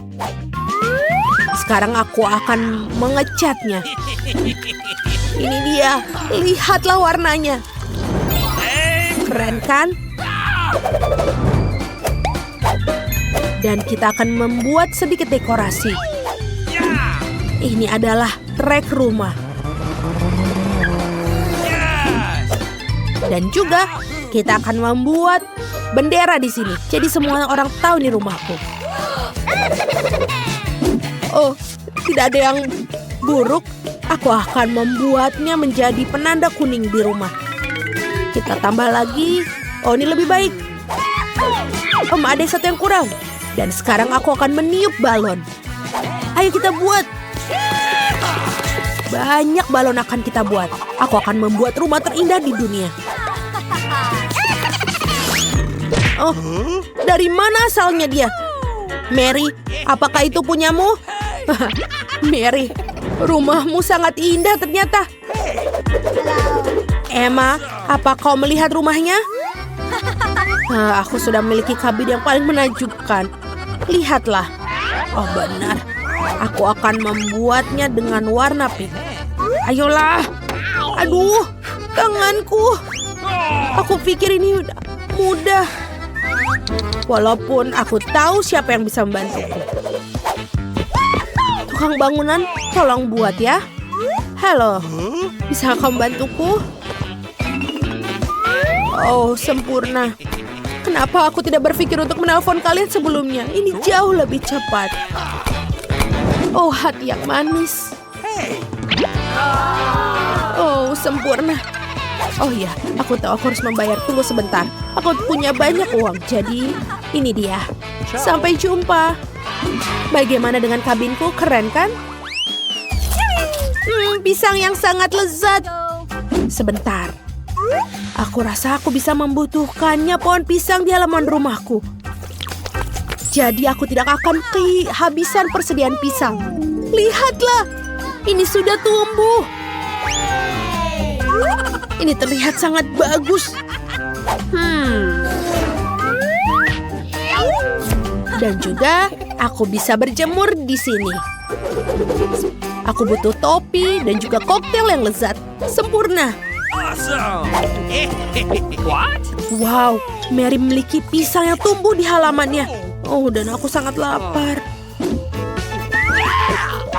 Sekarang aku akan mengecatnya. Ini dia. Lihatlah warnanya. Keren kan? Dan kita akan membuat sedikit dekorasi. Ini adalah trek rumah. Dan juga kita akan membuat bendera di sini. Jadi semua orang tahu ini rumahku. Oh, tidak ada yang buruk. Aku akan membuatnya menjadi penanda kuning di rumah. Kita tambah lagi. Oh, ini lebih baik. Ada satu yang kurang. Dan sekarang aku akan meniup balon. Ayo kita buat. Banyak balon akan kita buat. Aku akan membuat rumah terindah di dunia. Oh, dari mana asalnya dia? Mary, apakah itu punyamu? Mary, rumahmu sangat indah ternyata. Emma, apa kau melihat rumahnya? Aku sudah memiliki kabin yang paling menakjubkan. Lihatlah. Oh benar. Aku akan membuatnya dengan warna pink. Ayolah. Aduh, tanganku. Aku pikir ini mudah. Walaupun aku tahu siapa yang bisa membantuku. Tukang bangunan, tolong buat ya. Halo, bisa kamu membantuku? Oh, sempurna. Kenapa aku tidak berpikir untuk menelpon kalian sebelumnya? Ini jauh lebih cepat. Oh, hati yang manis. Oh, sempurna. Oh ya, aku tahu aku harus membayar. Tunggu sebentar. Aku punya banyak uang, jadi ini dia. Sampai jumpa. Bagaimana dengan kabinku? Keren kan? Pisang yang sangat lezat. Sebentar. Aku rasa aku bisa membutuhkannya pohon pisang di halaman rumahku. Jadi aku tidak akan kehabisan persediaan pisang. Lihatlah, ini sudah tumbuh. Ini terlihat sangat bagus. Dan juga aku bisa berjemur di sini. Aku butuh topi dan juga koktail yang lezat. Sempurna. Awesome! What? Wow, Mary memiliki pisang yang tumbuh di halamannya. Oh, dan aku sangat lapar.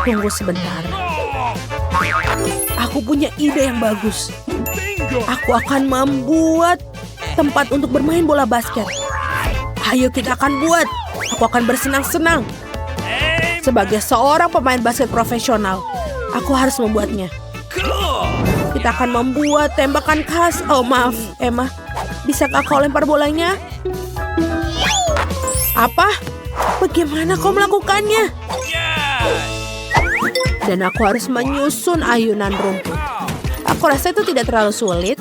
Tunggu sebentar. Aku punya ide yang bagus. Aku akan membuat tempat untuk bermain bola basket. Ayo kita akan buat. Aku akan bersenang-senang. Sebagai seorang pemain basket profesional, aku harus membuatnya. Cool. Kita akan membuat tembakan khas. Oh maaf, Emma. Bisakah kau lempar bolanya? Apa? Bagaimana kau melakukannya? Yes. Dan aku harus menyusun ayunan rumput. Aku rasa itu tidak terlalu sulit.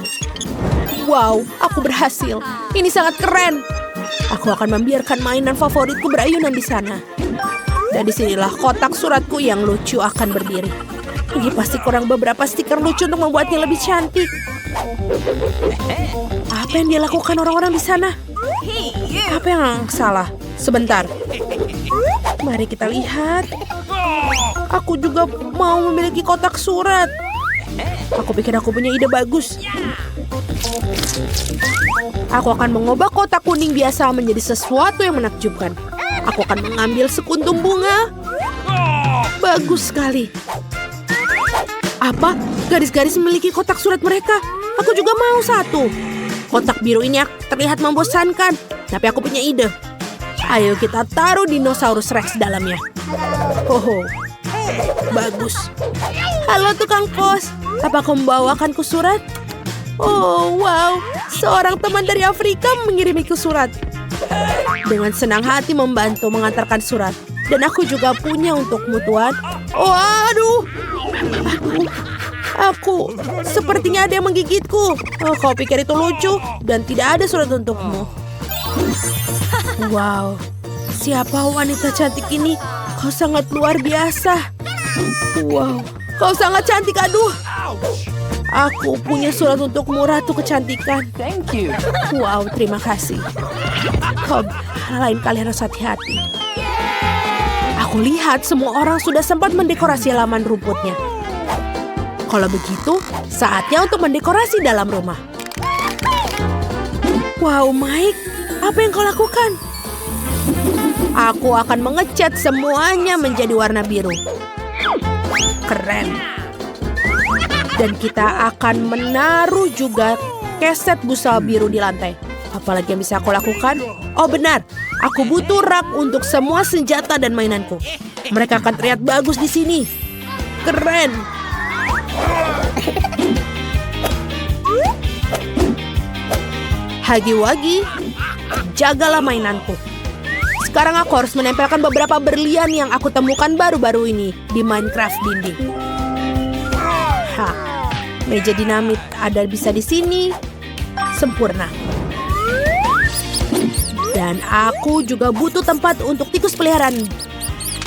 Wow, aku berhasil. Ini sangat keren. Aku akan membiarkan mainan favoritku berayunan di sana. Dan disinilah kotak suratku yang lucu akan berdiri. Ini pasti kurang beberapa stiker lucu untuk membuatnya lebih cantik. Apa yang dia lakukan orang-orang di sana? Apa yang salah? Sebentar. Mari kita lihat. Aku juga mau memiliki kotak surat. Aku pikir aku punya ide bagus. Aku akan mengubah kotak kuning biasa menjadi sesuatu yang menakjubkan. Aku akan mengambil sekuntum bunga. Bagus sekali. Apa? Garis-garis memiliki kotak surat mereka. Aku juga mau satu. Kotak biru ini terlihat membosankan. Tapi aku punya ide. Ayo kita taruh dinosaurus Rex dalamnya. Oh, bagus. Halo tukang pos. Apa kau membawakanku surat? Oh, wow. Seorang teman dari Afrika mengirimiku surat. Dengan senang hati membantu mengantarkan surat. Dan aku juga punya untukmu, Tuan. Oh, aduh. Aku sepertinya ada yang menggigitku. Oh, kau pikir itu lucu? Dan tidak ada surat untukmu. Wow. Siapa wanita cantik ini? Kau sangat luar biasa. Wow. Kau sangat cantik, aduh. Aku punya surat untukmu, Ratu Kecantikan. Thank you. Wow, terima kasih. Cobb, lain kali harus hati-hati. Aku lihat semua orang sudah sempat mendekorasi halaman rumputnya. Kalau begitu, saatnya untuk mendekorasi dalam rumah. Wow, Mike, apa yang kau lakukan? Aku akan mengecat semuanya menjadi warna biru. Keren. Dan kita akan menaruh juga keset busa biru di lantai. Apalagi yang bisa aku lakukan? Oh benar, aku butuh rak untuk semua senjata dan mainanku. Mereka akan terlihat bagus di sini. Keren. Hagi-wagi, jagalah mainanku. Sekarang aku harus menempelkan beberapa berlian yang aku temukan baru-baru ini di Minecraft dinding. Meja dinamit ada bisa di sini. Sempurna. Dan aku juga butuh tempat untuk tikus peliharaan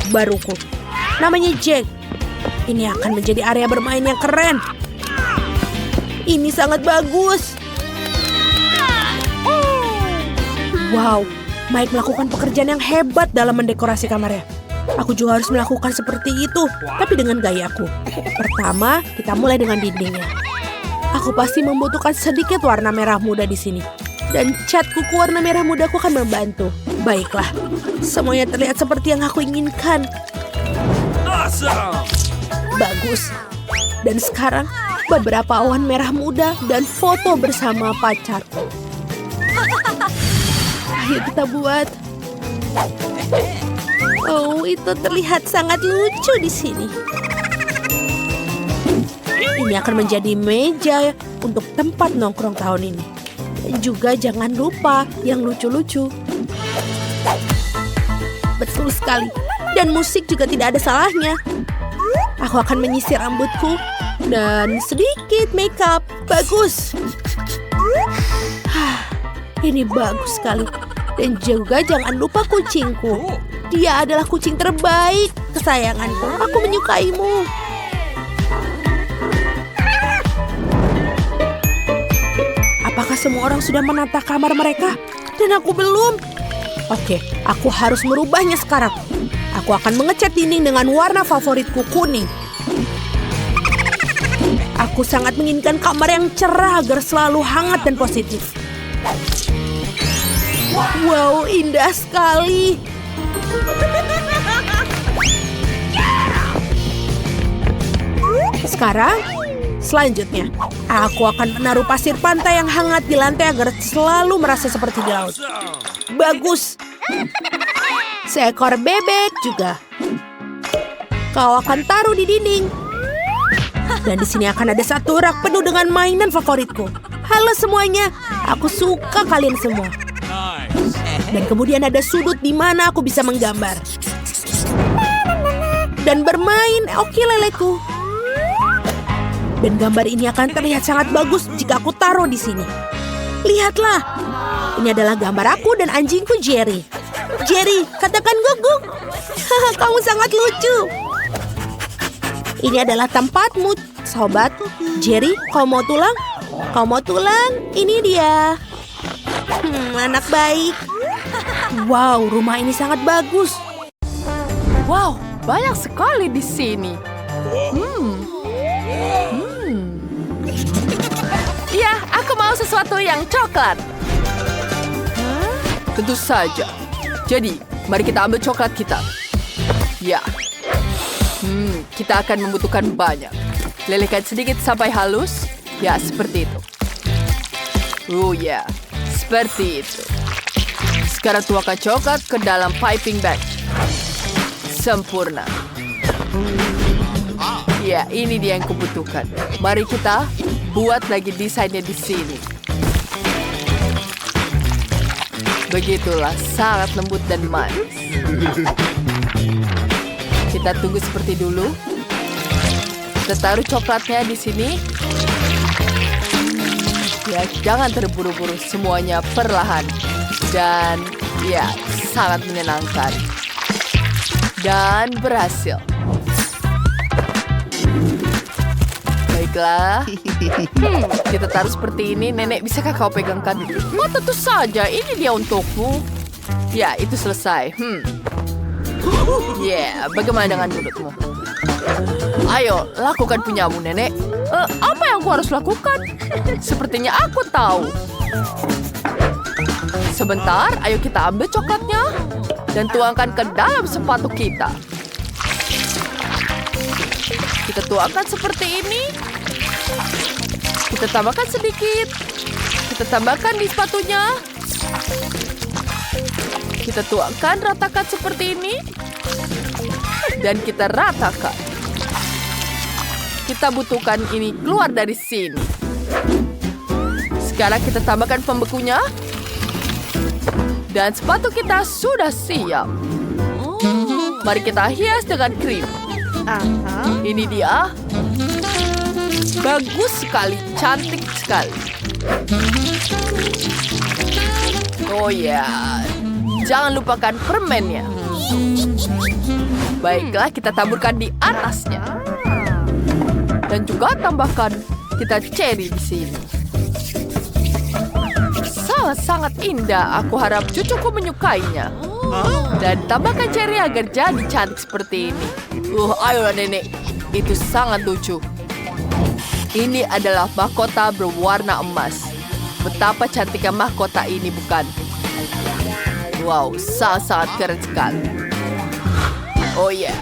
baruku. Namanya Jack. Ini akan menjadi area bermain yang keren. Ini sangat bagus. Wow, Mike melakukan pekerjaan yang hebat dalam mendekorasi kamarnya. Aku juga harus melakukan seperti itu, tapi dengan gayaku. Pertama, kita mulai dengan dindingnya. Aku pasti membutuhkan sedikit warna merah muda di sini. Dan cat kuku warna merah mudaku akan membantu. Baiklah, semuanya terlihat seperti yang aku inginkan. Awesome. Bagus. Dan sekarang, beberapa awan merah muda dan foto bersama pacarku. Ayo kita buat. Oh, itu terlihat sangat lucu di sini. Ini akan menjadi meja untuk tempat nongkrong tahun ini. Dan juga jangan lupa yang lucu-lucu. Betul sekali. Dan musik juga tidak ada salahnya. Aku akan menyisir rambutku dan sedikit makeup. Bagus. Ini bagus sekali. Dan juga jangan lupa kucingku. Dia adalah kucing terbaik, kesayanganku. Aku menyukaimu. Apakah semua orang sudah menata kamar mereka? Dan aku belum. Oke, aku harus merubahnya sekarang. Aku akan mengecat dinding dengan warna favoritku, kuning. Aku sangat menginginkan kamar yang cerah agar selalu hangat dan positif. Wow, indah sekali. Sekarang, Selanjutnya, aku akan menaruh pasir pantai yang hangat di lantai agar selalu merasa seperti di laut. Awesome. Bagus. Seekor bebek juga. Kau akan taruh di dinding. Dan di sini akan ada satu rak penuh dengan mainan favoritku. Halo semuanya, aku suka kalian semua. Nice. Dan kemudian ada sudut di mana aku bisa menggambar. Dan bermain ukuleleku. Dan gambar ini akan terlihat sangat bagus jika aku taruh di sini. Lihatlah, ini adalah gambar aku dan anjingku Jerry. Jerry, katakan guguk. Kamu sangat lucu. Ini adalah tempatmu, sobat. Jerry, kau mau tulang? Kau mau tulang? Ini dia. Anak baik. Wow, rumah ini sangat bagus. Wow, banyak sekali di sini. Ya, aku mau sesuatu yang coklat. Tentu saja. Jadi, mari kita ambil coklat kita. Ya. Kita akan membutuhkan banyak. Lelehkan sedikit sampai halus. Ya, seperti itu. Oh ya, seperti itu. Sekarang tuangkan coklat ke dalam piping bag. Sempurna. Ya, ini dia yang kubutuhkan. Mari kita buat lagi desainnya di sini. Begitulah, sangat lembut dan manis. Kita tunggu seperti dulu. Kita taruh coklatnya di sini. Ya, jangan terburu-buru, semuanya perlahan. Dan ya, sangat menyenangkan. Dan berhasil. Baiklah. Kita taruh seperti ini. Nenek, bisakah kau pegangkan? Oh, tentu saja. Ini dia untukmu. Ya, itu selesai. Bagaimana dengan mulutmu? Ayo, lakukan punyamu, Nenek. Apa yang aku harus lakukan? Sepertinya aku tahu. Sebentar, ayo kita ambil coklatnya dan tuangkan ke dalam sepatu kita. Kita tuangkan seperti ini. Kita tambahkan sedikit. Kita tambahkan di sepatunya. Kita tuangkan, ratakan seperti ini. Dan kita ratakan. Kita butuhkan ini keluar dari sini. Sekarang kita tambahkan pembekunya. Dan sepatu kita sudah siap. Mari kita hias dengan krim. Ini dia. Bagus sekali, cantik sekali. Oh ya, jangan lupakan permennya. Baiklah, kita taburkan di atasnya. Dan juga tambahkan kita cherry di sini. Sangat indah. Aku harap cucuku menyukainya. Dan tambahkan cherry agar jadi cantik seperti ini. Ayolah Nenek. Itu sangat lucu. Ini adalah mahkota berwarna emas. Betapa cantiknya mahkota ini, bukan? Wow, sangat keren sekali. Oh ya,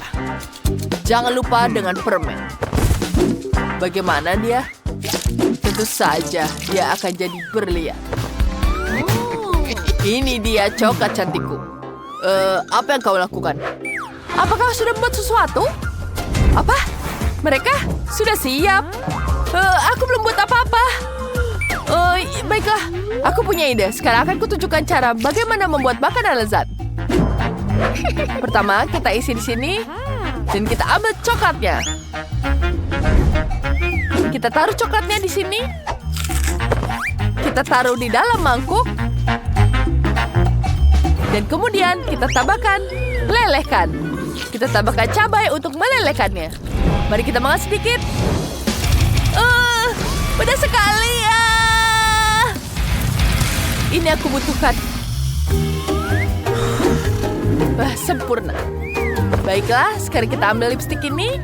jangan lupa dengan permen. Bagaimana dia? Tentu saja dia akan jadi berlian. Ini dia coklat cantikku. Apa yang kau lakukan? Apakah sudah membuat sesuatu? Apa? Mereka sudah siap? Aku belum buat apa-apa. Baiklah, aku punya ide. Sekarang akan kutunjukkan cara bagaimana membuat makanan lezat. Pertama, kita isi di sini dan kita ambil coklatnya. Kita taruh coklatnya di sini. Kita taruh di dalam mangkuk. Dan kemudian kita tambahkan, lelehkan. Kita tambahkan cabai untuk melelehkannya. Mari kita makan sedikit. Pedas sekali ya. Ini aku butuhkan. Sempurna. Baiklah, sekarang kita ambil lipstik ini.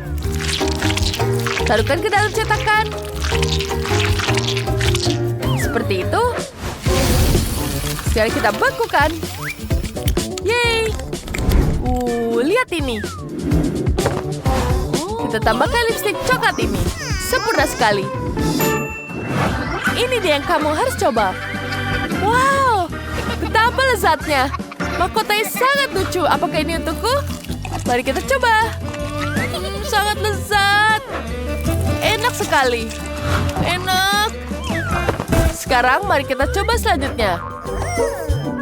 Taruhkan ke dalam cetakan. Seperti itu. Sekarang kita bekukan. Yeay. Lihat ini. Kita tambahkan lipstik coklat ini. Sempurna sekali. Ini dia yang kamu harus coba. Wow, betapa lezatnya. Mahkotanya sangat lucu. Apakah ini untukku? Mari kita coba. Sangat lezat. Enak sekali. Enak. Sekarang mari kita coba selanjutnya.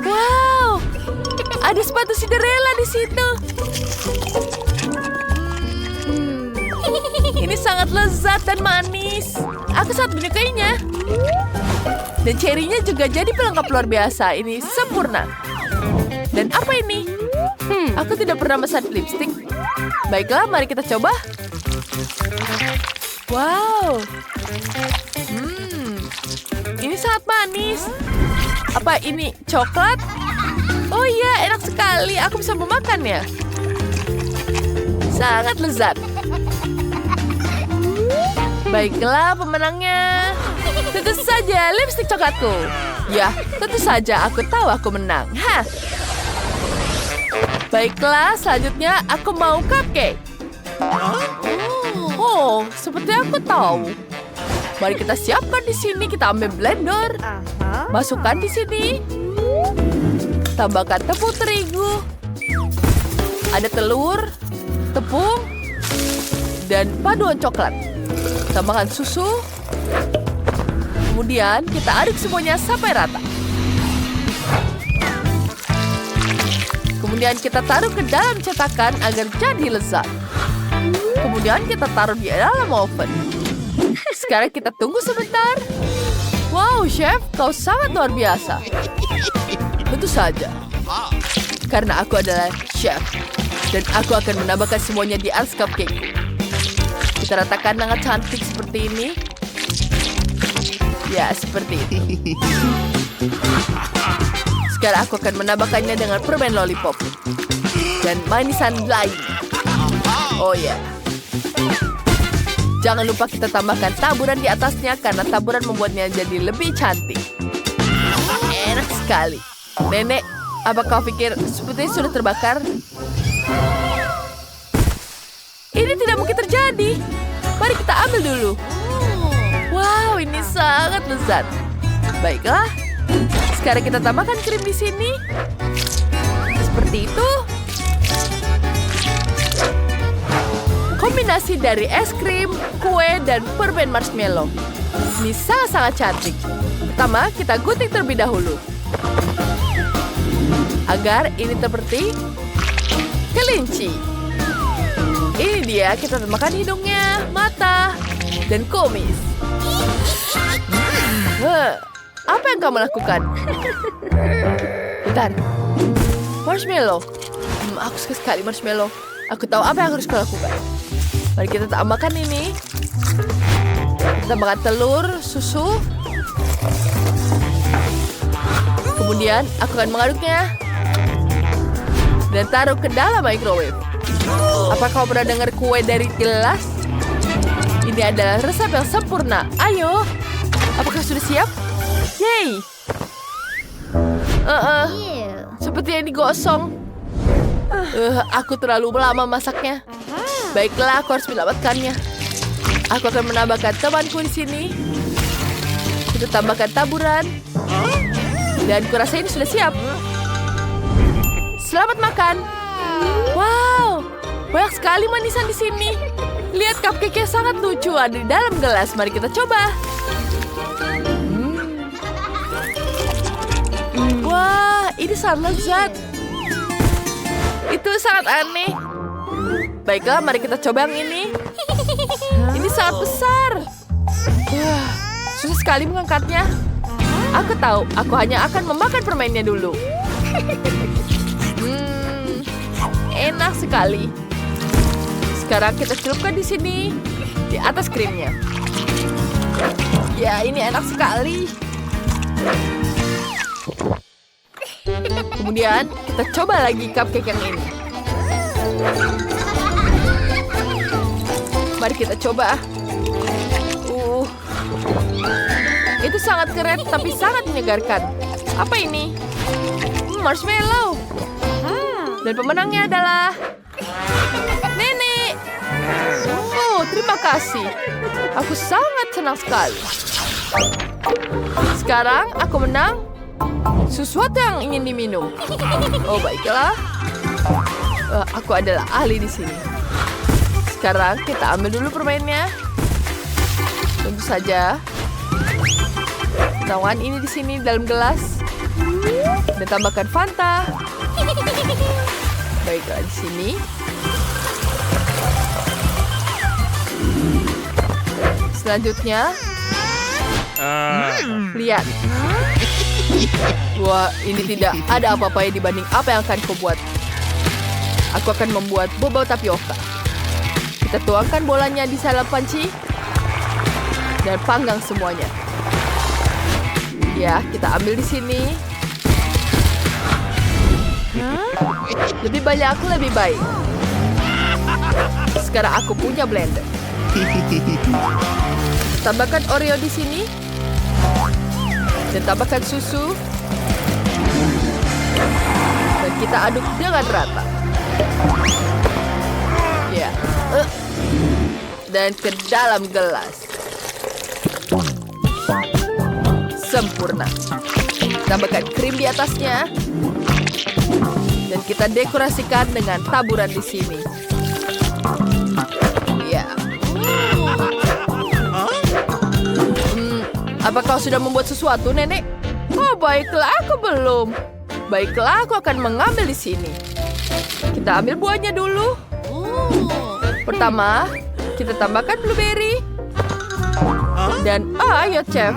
Wow, ada sepatu Cinderella di situ. Ini sangat lezat dan manis. Aku sangat menyukainya. Dan cherry-nya juga jadi pelengkap luar biasa. Ini sempurna. Dan apa ini? Aku tidak pernah memesan lipstick. Baiklah, mari kita coba. Wow. Ini sangat manis. Apa ini coklat? Oh iya, enak sekali. Aku bisa memakannya. Sangat lezat. Baiklah, pemenangnya. Tentu saja lipstik coklatku. Ya, tentu saja aku tahu aku menang. Hah. Baiklah, selanjutnya aku mau cupcake. Oh, seperti aku tahu. Mari kita siapkan di sini. Kita ambil blender. Masukkan di sini. Tambahkan tepung terigu. Ada telur, tepung, dan paduan coklat. Tambahkan susu. Kemudian kita aduk semuanya sampai rata. Kemudian kita taruh ke dalam cetakan agar jadi lezat. Kemudian kita taruh di dalam oven. Sekarang kita tunggu sebentar. Wow, chef, kau sangat luar biasa. Tentu saja. Karena aku adalah chef. Dan aku akan menambahkan semuanya di atas cupcake. Kita ratakan dengan cantik seperti ini. Ya, seperti itu. Sekarang aku akan menambahkannya dengan permen lollipop. Dan manisan lain. Oh ya. Jangan lupa kita tambahkan taburan di atasnya karena taburan membuatnya jadi lebih cantik. Enak sekali. Nenek, apa kau pikir sepertinya sudah terbakar? Ini tidak mungkin terjadi. Mari kita ambil dulu. Wow, ini sangat lezat. Baiklah. Sekarang kita tambahkan krim di sini. Seperti itu. Kombinasi dari es krim, kue, dan permen marshmallow. Ini sangat-sangat cantik. Pertama, kita gunting terlebih dahulu. Agar ini seperti kelinci. Ini dia, kita tambahkan hidungnya, mata, dan kumis. Apa yang kamu lakukan? Bentar. Marshmallow. Aku suka sekali marshmallow. Aku tahu apa yang harus kau lakukan. Mari kita tambahkan ini. Kita tambahkan telur, susu. Kemudian aku akan mengaduknya. Dan taruh ke dalam microwave. Apa kau pernah dengar kue dari gelas? Ini adalah resep yang sempurna. Ayo. Apakah sudah siap? Yeay. Sepertinya ini gosong. Aku terlalu lama masaknya. Baiklah, aku harus menyelamatkannya. Aku akan menambahkan temanku di sini. Kita tambahkan taburan. Dan kurasa ini sudah siap. Selamat makan. Wow, banyak sekali manisan di sini. Lihat cupcake-nya sangat lucu ada di dalam gelas. Mari kita coba. Wah, ini sangat lezat. Itu sangat aneh. Baiklah, mari kita coba yang ini. Ini sangat besar. Susah sekali mengangkatnya. Aku tahu, aku hanya akan memakan permennya dulu. Enak sekali. Sekarang kita celupkan di sini, di atas krimnya. Ya, ini enak sekali. Kemudian kita coba lagi cupcake yang ini. Mari kita coba. Itu sangat keren tapi sangat menyegarkan. Apa ini? Marshmallow. Dan pemenangnya adalah Nenek. Oh, Terima kasih. Aku sangat senang sekali. Sekarang aku menang sesuatu yang ingin diminum. Oh, baiklah. Aku adalah ahli di sini. Sekarang kita ambil dulu permainnya. Tentu saja. Tuangkan ini di sini dalam gelas. Dan tambahkan Fanta. Baiklah di sini. Selanjutnya, lihat. Wah, ini tidak ada apa-apa dibanding apa yang akan kau buat. Aku akan membuat boba tapioka. Kita tuangkan bolanya di dalam panci dan panggang semuanya. Ya, kita ambil di sini. Lebih banyak, lebih baik. Sekarang aku punya blender. Tambahkan Oreo di sini. Dan tambahkan susu. Dan kita aduk dengan rata. Ya. Dan ke dalam gelas. Sempurna. Tambahkan krim di atasnya. Dan kita dekorasikan dengan taburan di sini. Ya. Apa kau sudah membuat sesuatu, Nenek? Oh, baiklah, aku belum. Baiklah, aku akan mengambil di sini. Kita ambil buahnya dulu. Pertama, kita tambahkan blueberry. Dan ayo, chef.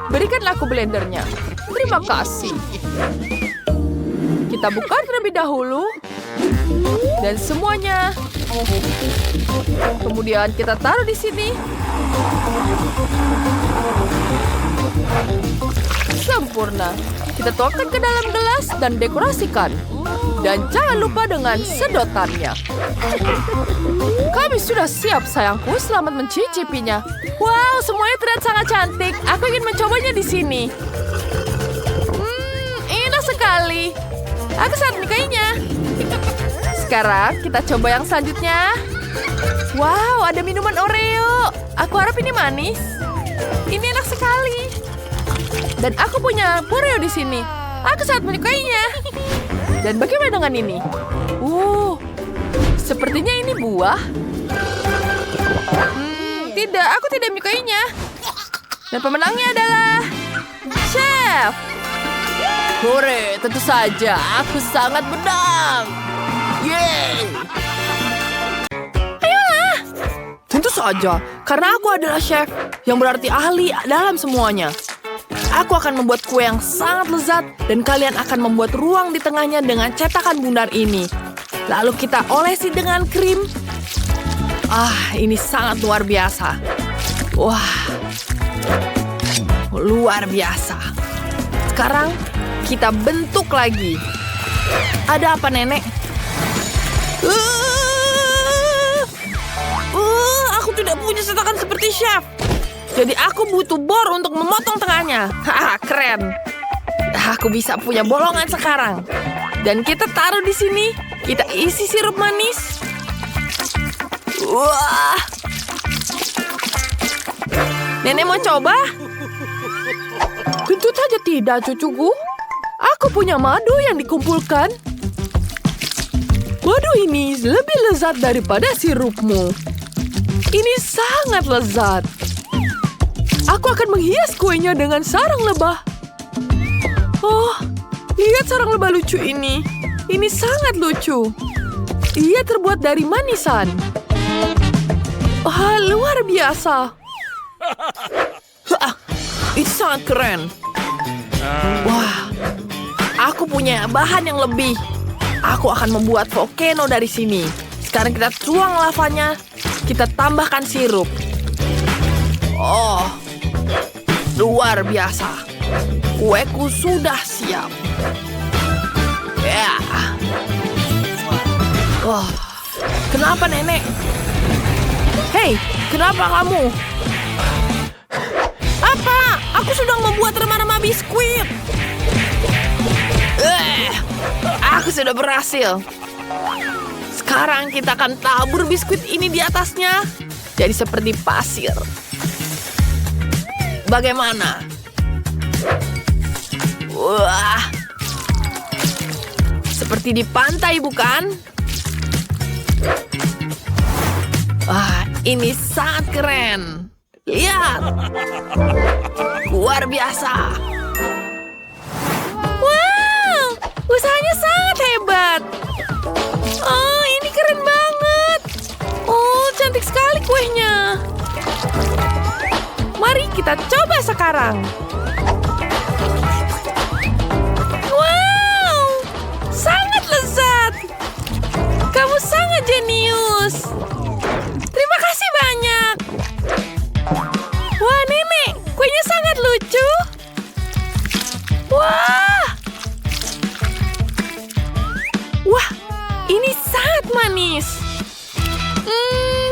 Berikanlah aku blendernya. Terima kasih. Kita buka terlebih dahulu. Dan semuanya. Kemudian kita taruh di sini. Sempurna. Kita tuangkan ke dalam gelas dan dekorasikan. Dan jangan lupa dengan sedotannya. Kami sudah siap, sayangku. Selamat mencicipinya. Wow, semuanya terlihat sangat cantik. Aku ingin mencobanya di sini. Indah sekali. Aku sangat menyukainya. Sekarang kita coba yang selanjutnya. Wow, ada minuman Oreo. Aku harap ini manis. Ini enak sekali. Dan aku punya Oreo di sini. Aku sangat menyukainya. Dan bagaimana dengan ini? Sepertinya ini buah. Tidak, aku tidak menyukainya. Dan pemenangnya adalah Chef. Hore, tentu saja. Aku sangat menang. Yeay. Ayolah. Tentu saja, karena aku adalah chef yang berarti ahli dalam semuanya. Aku akan membuat kue yang sangat lezat dan kalian akan membuat ruang di tengahnya dengan cetakan bundar ini. Lalu kita olesi dengan krim. Ini sangat luar biasa. Wah, luar biasa. Sekarang kita bentuk lagi. Ada apa, Nenek? Aku tidak punya cetakan seperti chef. Jadi aku butuh bor untuk memotong tengahnya. Keren. Aku bisa punya bolongan sekarang. Dan kita taruh di sini. Kita isi sirup manis. Wah. Nenek mau coba? Tentu saja tidak, cucuku. Aku punya madu yang dikumpulkan. Madu ini lebih lezat daripada sirupmu. Ini sangat lezat. Aku akan menghias kuenya dengan sarang lebah. Oh, lihat sarang lebah lucu ini. Ini sangat lucu. Ia terbuat dari manisan. Wah, luar biasa. Itu sangat keren. Wah, aku punya bahan yang lebih. Aku akan membuat volcano dari sini. Sekarang kita tuang lavanya. Kita tambahkan sirup. Oh, luar biasa. Kueku sudah siap. Ya. Wah, kenapa, Nenek? Hei, kenapa kamu? Apa? Aku sedang membuat remah-remah biskuit. Aku sudah berhasil. Sekarang kita akan tabur biskuit ini di atasnya. jadi seperti pasir. Bagaimana? Wah, seperti di pantai, bukan? Wah, ini sangat keren. Lihat, luar biasa. Wow, usahanya sangat hebat. Oh, ini keren banget. Oh, cantik sekali kuenya. Mari kita coba sekarang. Wow, sangat lezat. Kamu sangat jenius. Terima kasih banyak. Wah, Nenek, kuenya sangat lucu. Wah. Wah, ini sangat manis.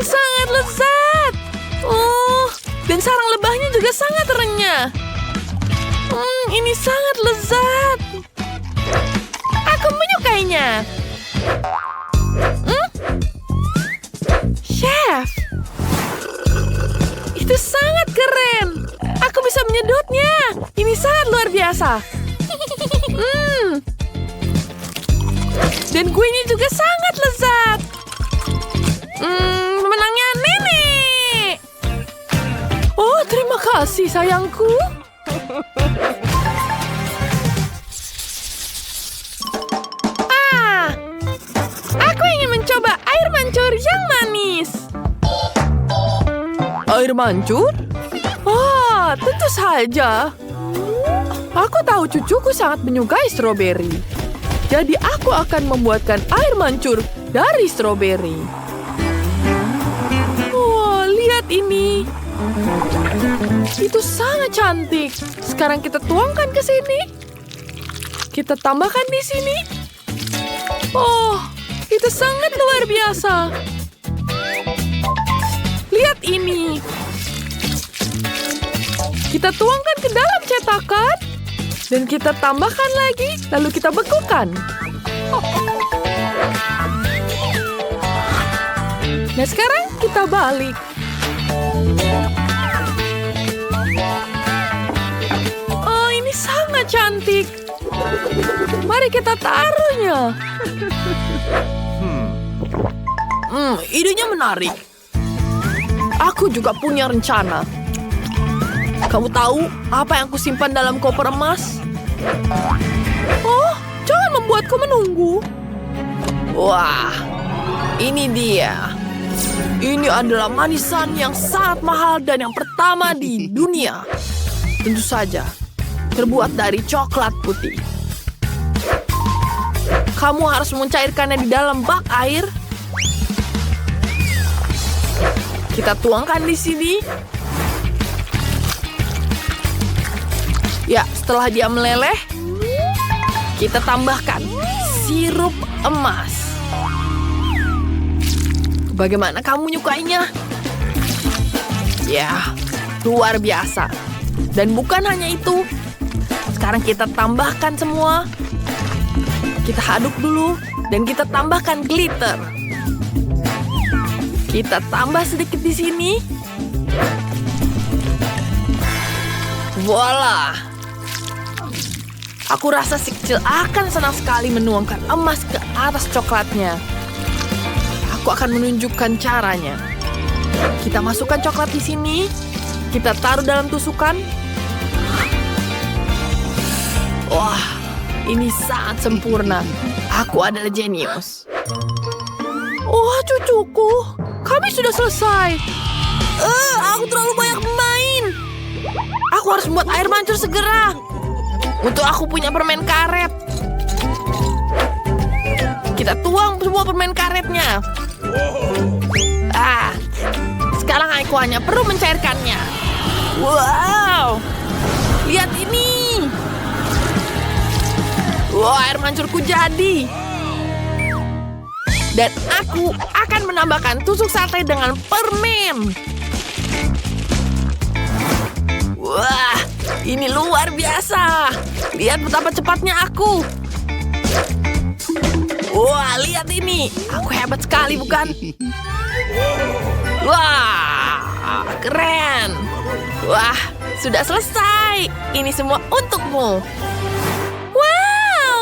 Sangat lezat. Oh, dan sarang lebahnya juga sangat renyah. Ini sangat lezat. Aku menyukainya. Chef, itu sangat keren. Aku bisa menyedotnya. Ini sangat luar biasa. Dan kuenya juga sangat lezat. Menangnya Nenek. Oh, terima kasih sayangku. Aku ingin mencoba air mancur yang manis. Air mancur? Wah, tentu saja. Aku tahu cucuku sangat menyukai stroberi. Jadi aku akan membuatkan air mancur dari stroberi. Wah, lihat ini. Itu sangat cantik. Sekarang kita tuangkan ke sini. Kita tambahkan di sini. Oh, itu sangat luar biasa. Lihat ini. Kita tuangkan ke dalam cetakan. Dan kita tambahkan lagi, lalu kita bekukan. Nah, sekarang kita balik. Oh, ini sangat cantik. Mari kita taruhnya. Idenya menarik. Aku juga punya rencana. Kamu tahu apa yang aku simpan dalam koper emas? Oh, jangan membuatku menunggu. Wah, ini dia. Ini adalah manisan yang sangat mahal dan yang pertama di dunia. Tentu saja, terbuat dari coklat putih. Kamu harus mencairkannya di dalam bak air. Kita tuangkan di sini. Ya, setelah dia meleleh, kita tambahkan sirup emas. Bagaimana kamu menyukainya? Ya, luar biasa. Dan bukan hanya itu. Sekarang kita tambahkan semua. Kita aduk dulu dan kita tambahkan glitter. Kita tambah sedikit di sini. Voila! Aku rasa si kecil akan senang sekali menuangkan emas ke atas coklatnya. Aku akan menunjukkan caranya. Kita masukkan coklat di sini. Kita taruh dalam tusukan. Wah, ini sangat sempurna. Aku adalah jenius. Wah, cucuku. Kami sudah selesai. Aku terlalu banyak bermain. Aku harus membuat air mancur segera. Untuk aku punya permen karet. Kita tuang semua permen karetnya. Sekarang aku hanya perlu mencairkannya. Wow, lihat ini. Wow, air mancurku jadi. Dan aku akan menambahkan tusuk sate dengan permen. Wah, ini luar biasa. Lihat betapa cepatnya aku. Wah, lihat ini. Aku hebat sekali, bukan? Wah. Keren. Wah, sudah selesai. Ini semua untukmu. Wow,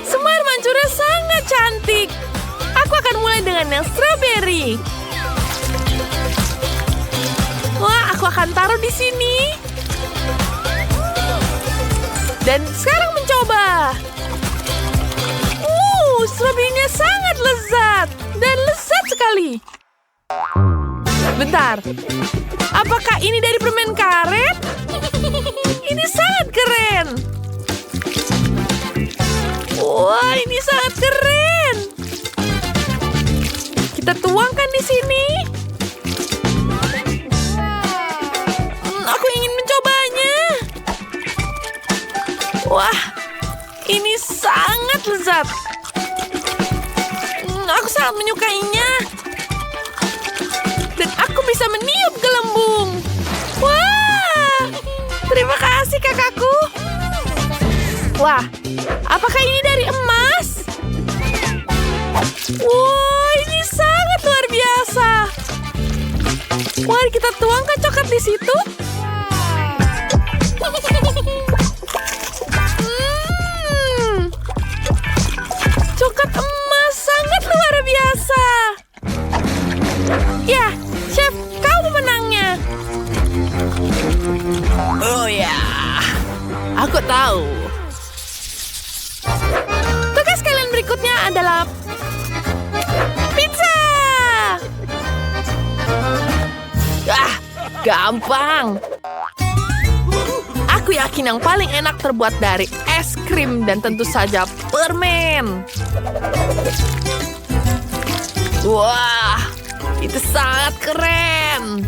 semua air mancurnya sangat cantik. Aku akan mulai dengan yang strawberry. Wah, aku akan taruh di sini. Dan sekarang mencoba. Stroberinya sangat lezat. Dan lezat sekali. Bentar. Apakah ini dari permen karet? Ini sangat keren. Wah, ini sangat keren. Kita tuangkan di sini. Aku ingin mencobanya. Wah, ini sangat lezat. Aku sangat menyukainya. Dan aku bisa meniup gelembung. Wah, terima kasih kakakku. Wah, apakah ini dari emas? Wah, ini sangat luar biasa. Mari kita tuangkan coklat di situ. Coklat emas sangat luar biasa. Ya, chef, kau pemenangnya. Oh ya, aku tahu. Tugas kalian berikutnya adalah pizza. Gampang. Aku yakin yang paling enak terbuat dari es krim dan tentu saja permen. Wah, itu sangat keren.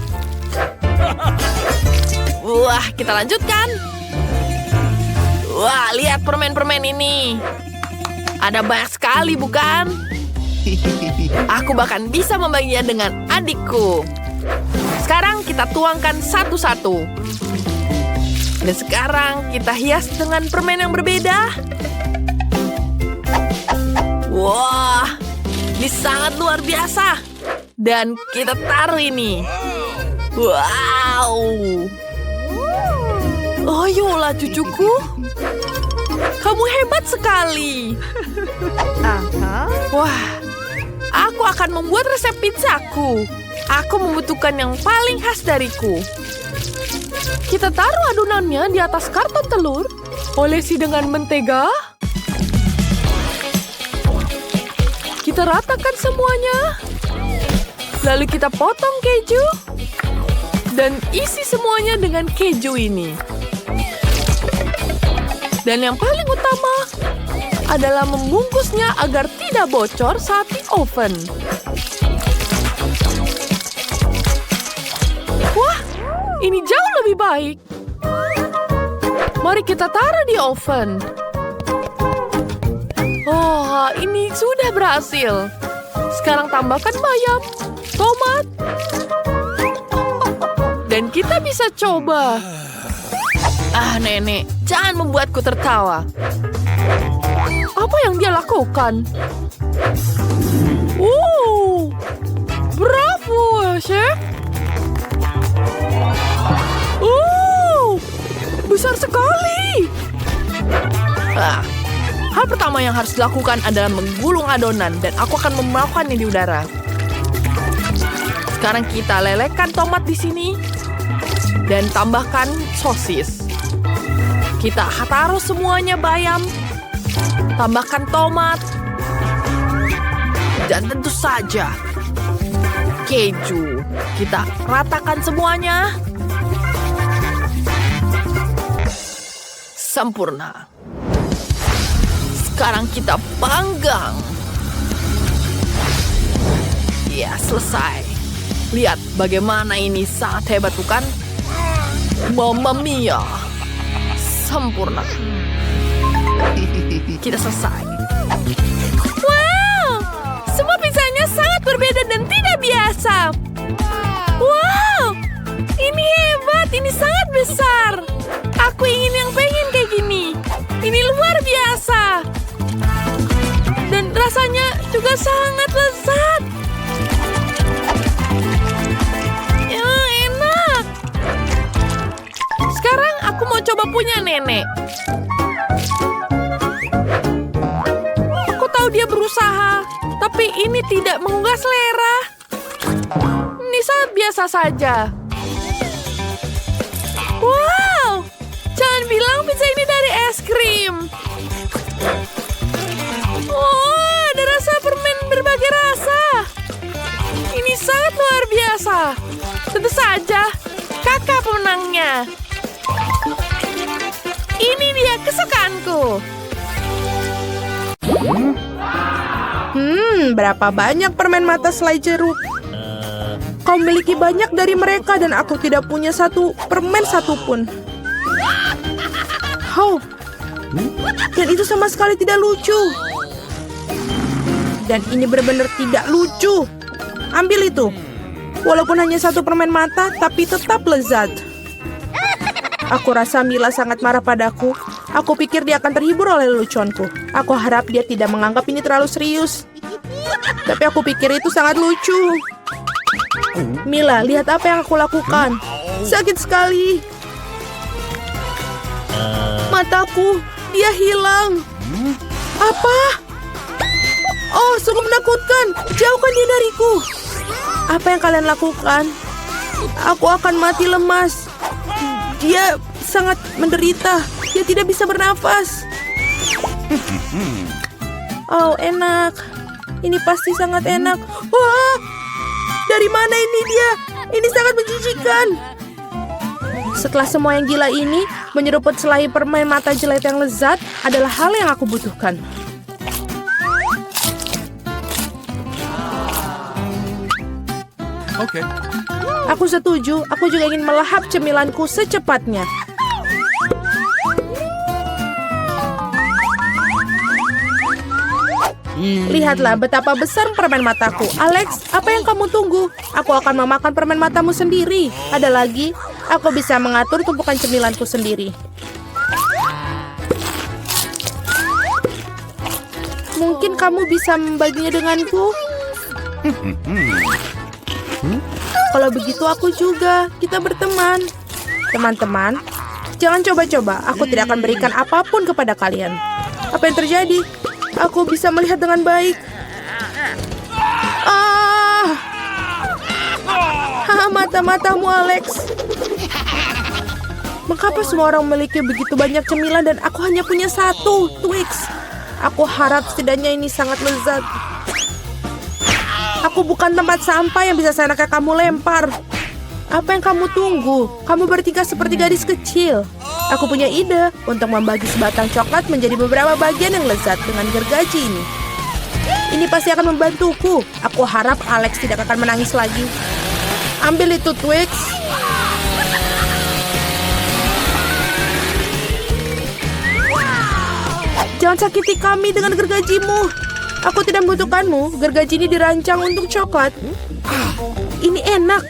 Wah, kita lanjutkan. Wah, lihat permen-permen ini. Ada banyak sekali, bukan? Aku bahkan bisa membaginya dengan adikku. Sekarang kita tuangkan satu-satu. Dan sekarang kita hias dengan permen yang berbeda. Wah, ini sangat luar biasa. Dan kita taruh ini. Wow. Oh, yolah cucuku. Kamu hebat sekali. Wah, aku akan membuat resep pizzaku. Aku membutuhkan yang paling khas dariku. Kita taruh adonannya di atas karton telur. Olesi dengan mentega. Kita ratakan semuanya. Lalu kita potong keju. Dan isi semuanya dengan keju ini. Dan yang paling utama adalah membungkusnya agar tidak bocor saat di oven. Wah, ini jauh lebih baik. Mari kita taruh di oven. Oh, ini sudah berhasil. Sekarang tambahkan bayam, tomat. Dan kita bisa coba. Nenek, jangan membuatku tertawa. Apa yang dia lakukan? Bravo, chef. Besar sekali. Hal pertama yang harus dilakukan adalah menggulung adonan dan aku akan memakannya di udara. Sekarang kita lelehkan tomat di sini dan tambahkan sosis. Kita taruh semuanya bayam, tambahkan tomat, dan tentu saja keju. Kita ratakan semuanya. Sempurna. Sekarang kita panggang. Ya, selesai. Lihat bagaimana ini sangat hebat, bukan? Mamma mia. Sempurna. Kita selesai. Wow! Semua pizzanya sangat berbeda dan tidak biasa. Wow! Ini hebat, ini sangat besar. Aku ingin kayak gini. Ini luar biasa. Dan rasanya juga sangat lezat. Ya, enak. Aku tahu dia berusaha, tapi ini tidak menggugah selera. Ini sangat biasa saja. Wow, jangan bilang pizza ini dari es krim. Oh, ada rasa permen berbagai rasa. Ini sangat luar biasa. Tentu saja, kakak pemenangnya. Ini dia kesukaanku. Berapa banyak permen mata selai jeruk? Kau memiliki banyak dari mereka dan aku tidak punya satu permen satupun. Dan itu sama sekali tidak lucu. Dan ini benar-benar tidak lucu. Ambil itu. Walaupun hanya satu permen mata, tapi tetap lezat. Aku rasa Mila sangat marah padaku. Aku pikir dia akan terhibur oleh leluconku. Aku harap dia tidak menganggap ini terlalu serius. Tapi aku pikir itu sangat lucu. Mila, lihat apa yang aku lakukan. Sakit sekali. Mataku, dia hilang. Apa? Oh, sungguh menakutkan. Jauhkan dia dariku. Apa yang kalian lakukan? Aku akan mati lemas. Dia sangat menderita. Dia tidak bisa bernafas. Oh, enak. Ini pasti sangat enak. Wah! Dari mana ini dia? Ini sangat menjijikan. Setelah semua yang gila ini, menyeruput selai permen mata jelek yang lezat adalah hal yang aku butuhkan. Okay. Aku setuju. Aku juga ingin melahap cemilanku secepatnya. Lihatlah betapa besar permen mataku. Alex, apa yang kamu tunggu? Aku akan memakan permen matamu sendiri. Ada lagi, aku bisa mengatur tumpukan cemilanku sendiri. Mungkin kamu bisa membaginya denganku? Kalau begitu aku juga. Kita berteman. Teman-teman, jangan coba-coba. Aku tidak akan berikan apapun kepada kalian. Apa yang terjadi? Aku bisa melihat dengan baik. Mata-matamu, Alex. Mengapa semua orang memiliki begitu banyak cemilan dan aku hanya punya satu, Twix? Aku harap setidaknya ini sangat lezat. Aku bukan tempat sampah yang bisa seenaknya kamu lempar. Apa yang kamu tunggu? Kamu bertingkah seperti gadis kecil. Aku punya ide untuk membagi sebatang coklat menjadi beberapa bagian yang lezat dengan gergaji ini. Ini pasti akan membantuku. Aku harap Alex tidak akan menangis lagi. Ambil itu, Twix. Jangan sakiti kami dengan gergajimu. Aku tidak membutuhkanmu. Gergaji ini dirancang untuk coklat. Ini enak.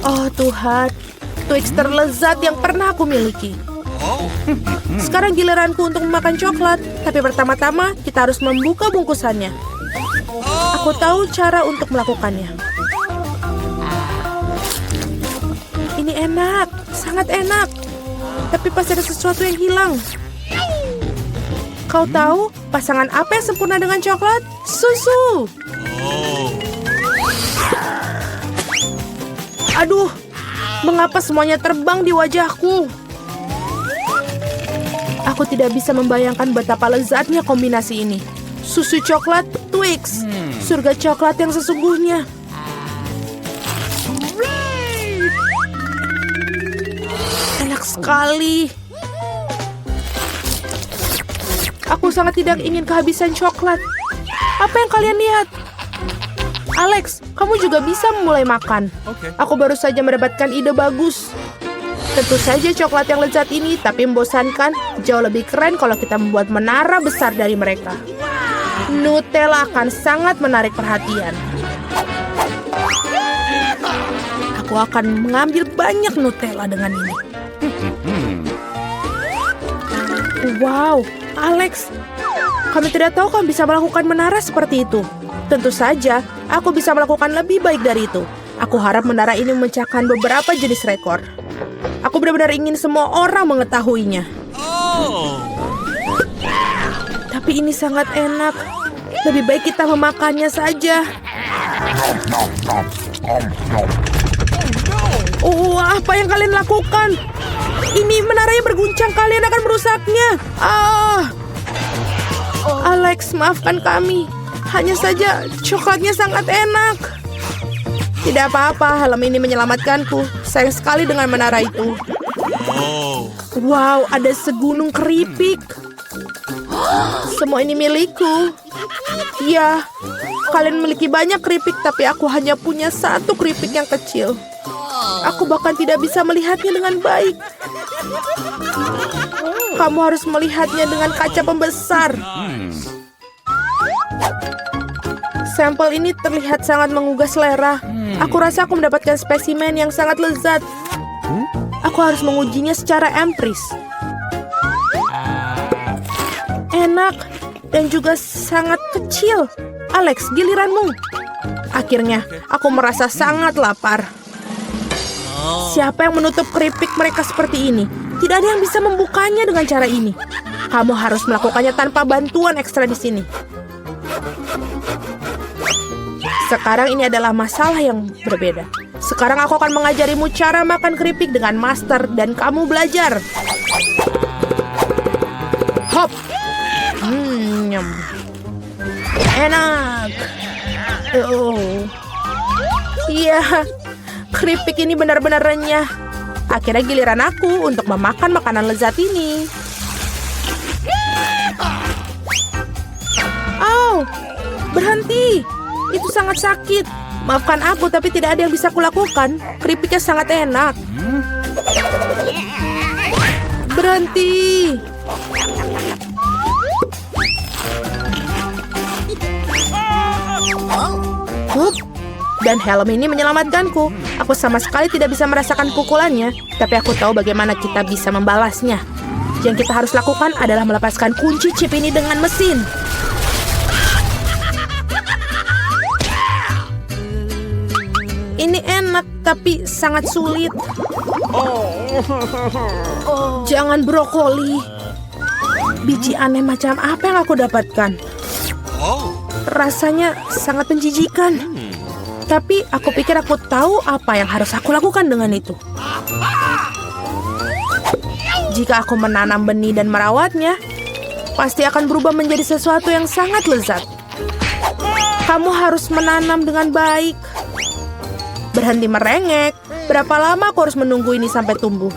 Oh Tuhan, Twix terlezat yang pernah aku miliki. Sekarang giliranku untuk memakan coklat. Tapi pertama-tama kita harus membuka bungkusannya. Aku tahu cara untuk melakukannya. Ini enak, sangat enak. Tapi pasti ada sesuatu yang hilang. Kau tahu pasangan apa yang sempurna dengan coklat? Susu. Aduh, mengapa semuanya terbang di wajahku? Aku tidak bisa membayangkan betapa lezatnya kombinasi ini. Susu coklat, Twix. Surga coklat yang sesungguhnya. Enak sekali. Aku sangat tidak ingin kehabisan coklat. Apa yang kalian lihat? Alex, kamu juga bisa mulai makan. Aku baru saja mendapatkan ide bagus. Tentu saja coklat yang lezat ini, tapi membosankan. Jauh lebih keren kalau kita membuat menara besar dari mereka. Nutella akan sangat menarik perhatian. Aku akan mengambil banyak Nutella dengan ini. Wow, Alex, kami tidak tahu kamu bisa melakukan menara seperti itu. Tentu saja, aku bisa melakukan lebih baik dari itu. Aku harap menara ini memecahkan beberapa jenis rekor. Aku benar-benar ingin semua orang mengetahuinya. Tapi ini sangat enak. Lebih baik kita memakannya saja. Oh, apa yang kalian lakukan? Ini menaranya berguncang, kalian akan merusaknya. Alex, maafkan kami. Hanya saja coklatnya sangat enak. Tidak apa-apa, helm ini menyelamatkanku. Sayang sekali dengan menara itu. Wow, ada segunung keripik. Semua ini milikku. Ya, kalian memiliki banyak keripik, tapi aku hanya punya satu keripik yang kecil. Aku bahkan tidak bisa melihatnya dengan baik. Kamu harus melihatnya dengan kaca pembesar. Sampel ini terlihat sangat menggugah selera. Aku rasa aku mendapatkan spesimen yang sangat lezat. Aku harus mengujinya secara empiris. Enak dan juga sangat kecil. Alex, giliranmu. Akhirnya, aku merasa sangat lapar. Siapa yang menutup keripik mereka seperti ini? Tidak ada yang bisa membukanya dengan cara ini. Kamu harus melakukannya tanpa bantuan ekstra di sini. Sekarang ini adalah masalah yang berbeda. Sekarang aku akan mengajarimu cara makan keripik dengan master dan kamu belajar. Hop. Nyam. Enak. Oh. Iya. Keripik ini benar-benar renyah. Akhirnya giliran aku untuk memakan makanan lezat ini. Au, berhenti. Itu sangat sakit. Maafkan aku, tapi tidak ada yang bisa kulakukan. Keripiknya sangat enak. Berhenti. Hup. Dan helm ini menyelamatkanku. Aku sama sekali tidak bisa merasakan pukulannya, tapi aku tahu bagaimana kita bisa membalasnya. Yang kita harus lakukan adalah melepaskan kunci chip ini dengan mesin. Ini enak, tapi sangat sulit. Jangan brokoli. Biji aneh macam apa yang aku dapatkan? Rasanya sangat menjijikan. Tapi aku pikir aku tahu apa yang harus aku lakukan dengan itu. Jika aku menanam benih dan merawatnya, pasti akan berubah menjadi sesuatu yang sangat lezat. Kamu harus menanam dengan baik. Berhenti merengek. Berapa lama aku harus menunggu ini sampai tumbuh?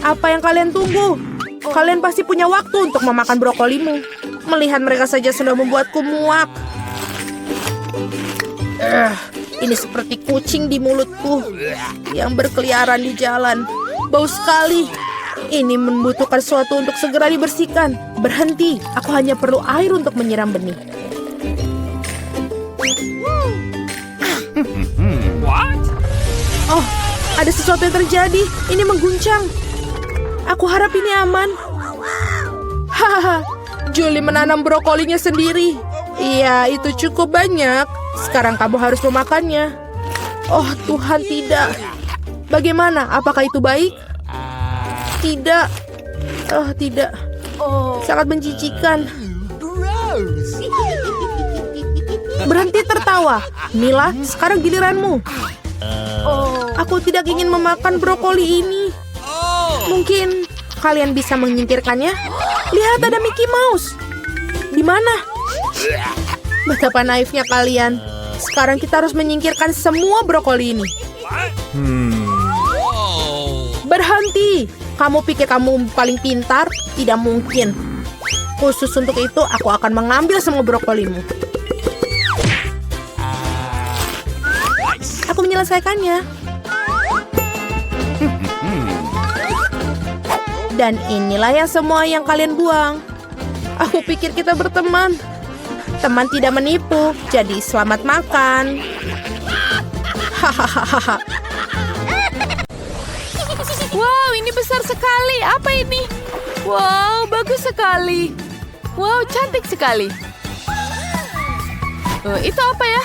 Apa yang kalian tunggu? Kalian pasti punya waktu untuk memakan brokolimu. Melihat mereka saja sudah membuatku muak. Ini seperti kucing di mulutku yang berkeliaran di jalan. Bau sekali. Ini membutuhkan sesuatu untuk segera dibersihkan. Berhenti, aku hanya perlu air untuk menyiram benih. Oh, ada sesuatu yang terjadi. Ini mengguncang. Aku harap ini aman. Hahaha, Julie menanam brokolinya sendiri. Iya, itu cukup banyak. Sekarang kamu harus memakannya. Oh Tuhan, tidak. Bagaimana? Apakah itu baik? Tidak. Oh, tidak. Sangat menjijikan. Berhenti tertawa. Mila, sekarang giliranmu. Aku tidak ingin memakan brokoli ini. Mungkin kalian bisa menyingkirkannya. Lihat, ada Mickey Mouse. Di mana? Betapa naifnya kalian. Sekarang kita harus menyingkirkan semua brokoli ini. Berhenti. Kamu pikir kamu paling pintar? Tidak mungkin. Khusus untuk itu, aku akan mengambil semua brokolimu. Aku menyelesaikannya. Dan inilah yang semua yang kalian buang. Aku pikir kita berteman. Teman tidak menipu, jadi selamat makan. Hahaha. Wow, ini besar sekali. Apa ini? Wow, bagus sekali. Wow, cantik sekali. Itu apa ya?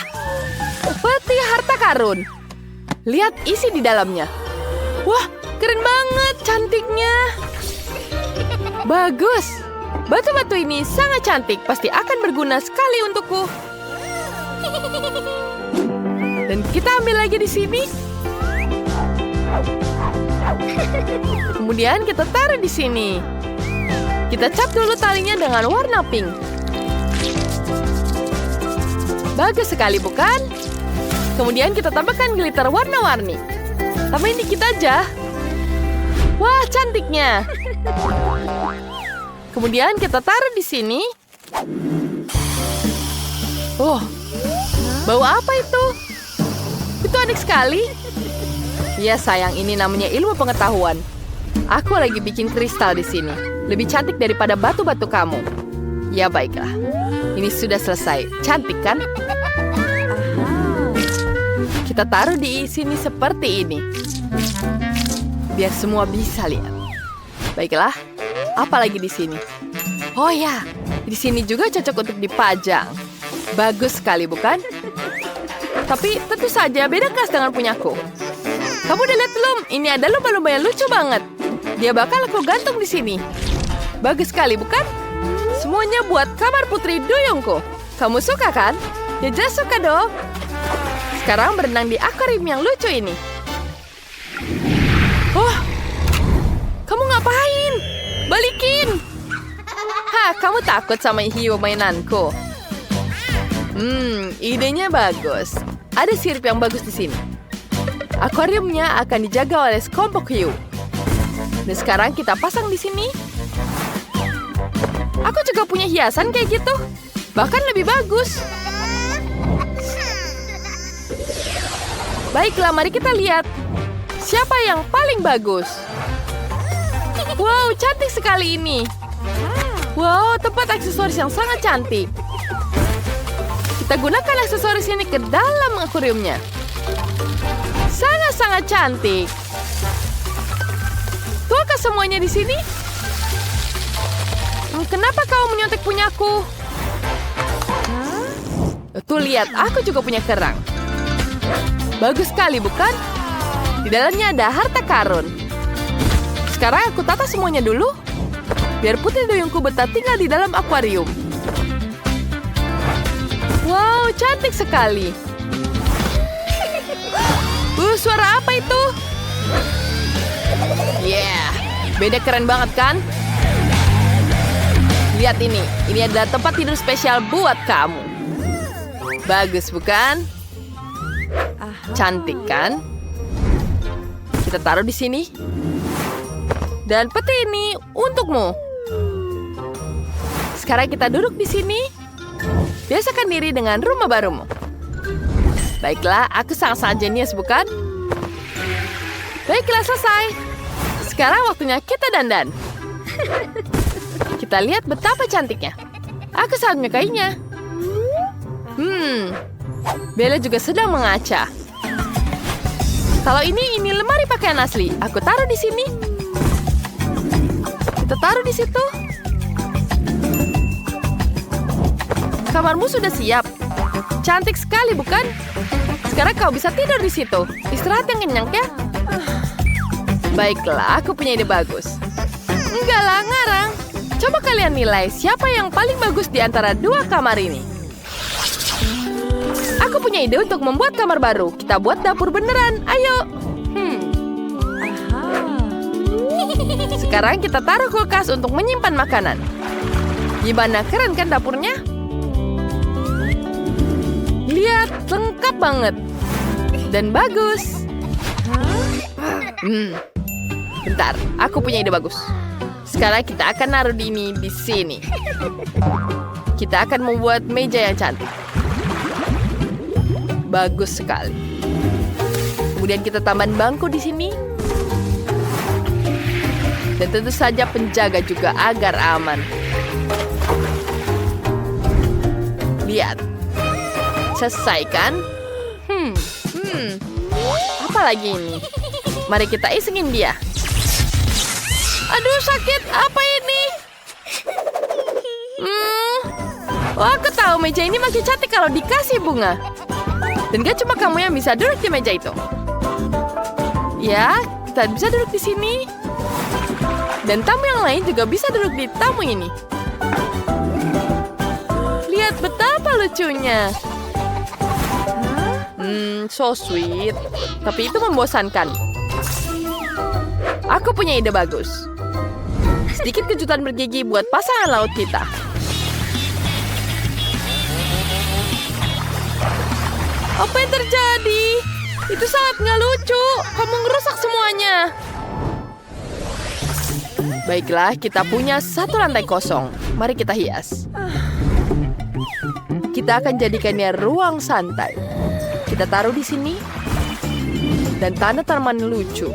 Peti harta karun. Lihat isi di dalamnya. Wah, keren banget cantiknya. Bagus. Batu-batu ini sangat cantik. Pasti akan berguna sekali untukku. Dan kita ambil lagi di sini. Kemudian kita taruh di sini. Kita cap dulu talinya dengan warna pink. Bagus sekali, bukan? Kemudian kita tambahkan glitter warna-warni. Tambahin dikit aja. Wah, cantiknya. Kemudian kita taruh di sini. Oh, bau apa itu? Itu aneh sekali. Ya sayang, ini namanya ilmu pengetahuan. Aku lagi bikin kristal di sini. Lebih cantik daripada batu-batu kamu. Ya baiklah. Ini sudah selesai. Cantik kan? Kita taruh di sini seperti ini. Biar semua bisa lihat. Baiklah. Apa lagi di sini? Oh ya, di sini juga cocok untuk dipajang. Bagus sekali, bukan? Tapi tentu saja beda kelas dengan punyaku. Kamu udah lihat belum? Ini ada lumba-lumba yang lucu banget. Dia bakal aku gantung di sini. Bagus sekali, bukan? Semuanya buat kamar putri duyungku. Kamu suka kan? Ya jelas suka dong. Sekarang berenang di akuarium yang lucu ini. Oh, kamu ngapain? Balikin! Hah, kamu takut sama hiu mainanku? Idenya bagus. Ada sirip yang bagus di sini. Akuariumnya akan dijaga oleh sekelompok hiu. Dan sekarang kita pasang di sini. Aku juga punya hiasan kayak gitu. Bahkan lebih bagus. Baiklah, mari kita lihat. Siapa yang paling bagus? Wow, cantik sekali ini. Wow, tempat aksesoris yang sangat cantik. Kita gunakan aksesoris ini ke dalam akuariumnya. Sangat-sangat cantik. Tuakah semuanya di sini? Kenapa kau menyontek punyaku? Tuh lihat, aku juga punya kerang. Bagus sekali, bukan? Di dalamnya ada harta karun. Sekarang aku tata semuanya dulu. Biar putri duyungku betah tinggal di dalam akuarium. Wow, cantik sekali. Suara apa itu? Yeah, beda keren banget kan? Lihat ini adalah tempat tidur spesial buat kamu. Bagus bukan? Cantik kan? Kita taruh di sini. Dan peti ini untukmu. Sekarang kita duduk di sini. Biasakan diri dengan rumah barumu. Baiklah, aku sangat-sangat jenius bukan? Baiklah, selesai. Sekarang waktunya kita dandan. Kita lihat betapa cantiknya. Aku sangat menyukainya. Bella juga sedang mengaca. Kalau ini lemari pakaian asli. Aku taruh di sini. Kita taruh di situ. Kamarmu sudah siap. Cantik sekali, bukan? Sekarang kau bisa tidur di situ. Istirahat yang kenyang ya. Baiklah, aku punya ide bagus. Enggak lah, ngarang. Coba kalian nilai siapa yang paling bagus di antara dua kamar ini. Aku punya ide untuk membuat kamar baru. Kita buat dapur beneran. Ayo. Sekarang kita taruh kulkas untuk menyimpan makanan. Gimana, keren kan dapurnya? Lihat, lengkap banget. Dan bagus. Bentar, aku punya ide bagus. Sekarang kita akan naruh ini di sini. Kita akan membuat meja yang cantik. Bagus sekali. Kemudian kita tambahin bangku di sini. Dan tentu saja penjaga juga agar aman. Lihat. Selesai kan? Apa lagi ini? Mari kita isengin dia. Aduh, sakit. Apa ini? Oh, aku tahu meja ini makin cantik kalau dikasih bunga. Dan gak cuma kamu yang bisa duduk di meja itu. Ya, kita bisa duduk di sini. Dan tamu yang lain juga bisa duduk di tamu ini. Lihat betapa lucunya. So sweet. Tapi itu membosankan. Aku punya ide bagus. Sedikit kejutan bergigi buat pasangan laut kita. Apa yang terjadi? Itu sangat nggak lucu. Kamu ngerusak semuanya. Baiklah, kita punya satu lantai kosong. Mari kita hias. Kita akan jadikannya ruang santai. Kita taruh di sini. Dan tanda tanaman lucu.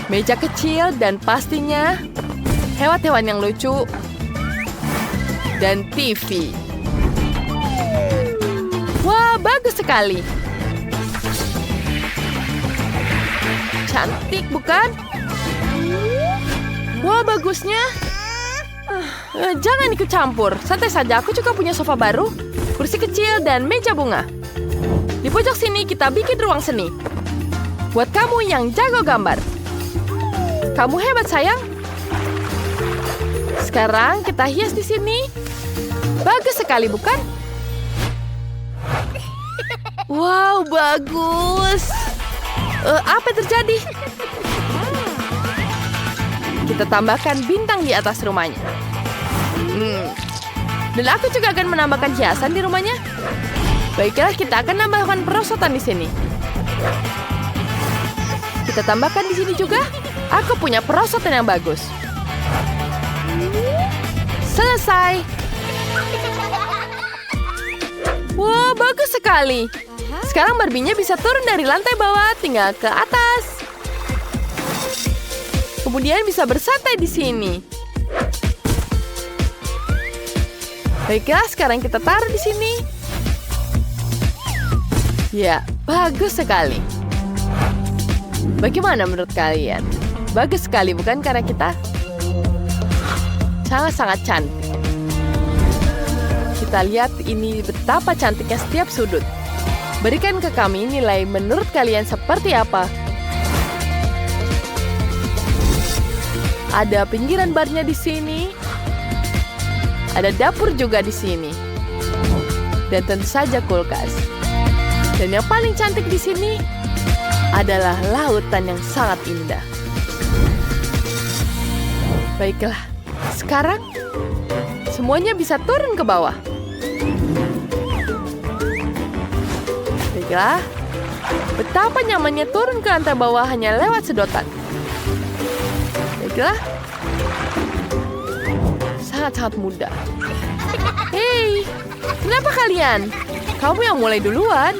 Meja kecil dan pastinya hewan-hewan yang lucu. Dan TV. Wah, bagus sekali. Cantik, bukan? Wah, bagusnya. Jangan ikut campur. Santai saja, aku juga punya sofa baru, kursi kecil, dan meja bunga. Di pojok sini kita bikin ruang seni. Buat kamu yang jago gambar. Kamu hebat, sayang. Sekarang kita hias di sini. Bagus sekali, bukan? Wow, bagus. Apa yang terjadi? Kita tambahkan bintang di atas rumahnya. Dan aku juga akan menambahkan hiasan di rumahnya. Baiklah, kita akan menambahkan perosotan di sini. Kita tambahkan di sini juga. Aku punya perosotan yang bagus. Selesai. Wah, bagus sekali. Sekarang Barbie-nya bisa turun dari lantai bawah tinggal ke atas. Kemudian bisa bersantai di sini. Baiklah, sekarang kita taruh di sini. Ya, bagus sekali. Bagaimana menurut kalian? Bagus sekali, bukan? Karena kita sangat-sangat cantik. Kita lihat ini betapa cantiknya setiap sudut. Berikan ke kami nilai menurut kalian seperti apa. Ada pinggiran barnya di sini. Ada dapur juga di sini. Dan tentu saja kulkas. Dan yang paling cantik di sini adalah lautan yang sangat indah. Baiklah, sekarang semuanya bisa turun ke bawah. Baiklah, betapa nyamannya turun ke lantai bawah hanya lewat sedotan. Baiklah, sangat-sangat mudah. Hei, kenapa kalian? Kamu yang mulai duluan.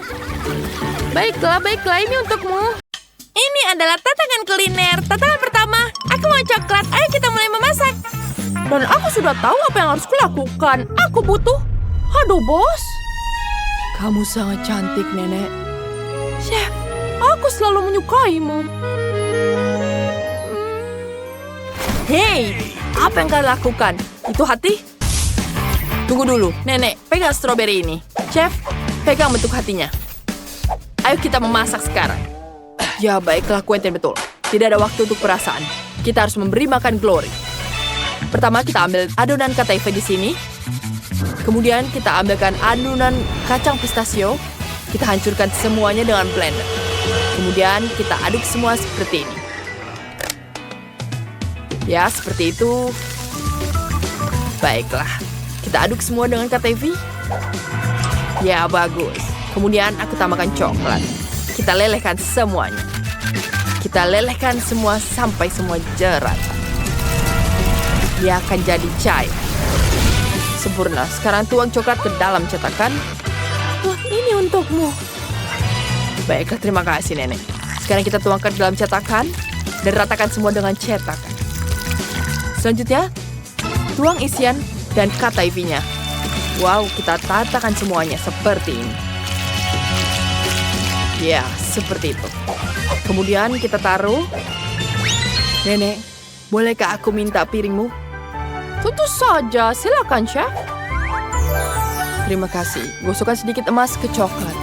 Baiklah, ini untukmu. Ini adalah tantangan kuliner. Tantangan pertama, aku mau coklat. Ayo kita mulai memasak. Dan aku sudah tahu apa yang harus kulakukan. Aku butuh. Aduh, bos. Kamu sangat cantik, Nenek. Chef, aku selalu menyukaimu. Hei, apa yang kalian lakukan? Itu hati? Tunggu dulu, Nenek, pegang stroberi ini. Chef, pegang bentuk hatinya. Ayo kita memasak sekarang. Ya, baiklah, Quentin, betul. Tidak ada waktu untuk perasaan. Kita harus memberi makan Glory. Pertama, kita ambil adonan kataife di sini. Kemudian, kita ambilkan adonan kacang pistachio. Kita hancurkan semuanya dengan blender. Kemudian, kita aduk semua seperti ini. Ya, seperti itu. Baiklah. Kita aduk semua dengan kataife. Ya, bagus. Kemudian aku tambahkan coklat. Kita lelehkan semuanya. Kita lelehkan semua sampai semua jerat. Dia akan jadi cair. Sempurna. Sekarang tuang coklat ke dalam cetakan. Wah, ini untukmu. Baiklah, terima kasih, Nenek. Sekarang kita tuangkan ke dalam cetakan dan ratakan semua dengan cetakan. Selanjutnya, tuang isian dan kataife-nya. Wow, kita tatakan semuanya seperti ini. Ya, seperti itu. Kemudian kita taruh. Nenek, bolehkah aku minta piringmu? Tentu saja, silakan, Chef. Terima kasih. Gosokkan sedikit emas ke coklat.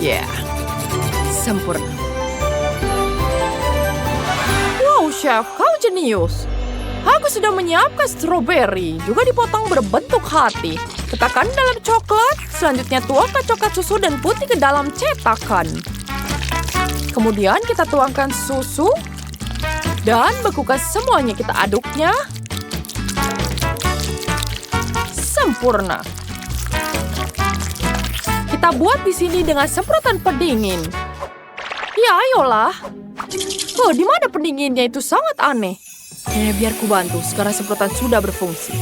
Ya, sempurna. Wow, Chef, kau jenius. Aku sudah menyiapkan stroberi, juga dipotong berbentuk hati. Letakkan dalam coklat, selanjutnya tuangkan coklat susu dan putih ke dalam cetakan. Kemudian kita tuangkan susu dan bekukan semuanya. Kita aduknya. Sempurna. Kita buat di sini dengan semprotan pendingin. Ya, ayolah. Oh, di mana pendinginnya itu sangat aneh. Biar ku bantu. Sekarang semprotan sudah berfungsi.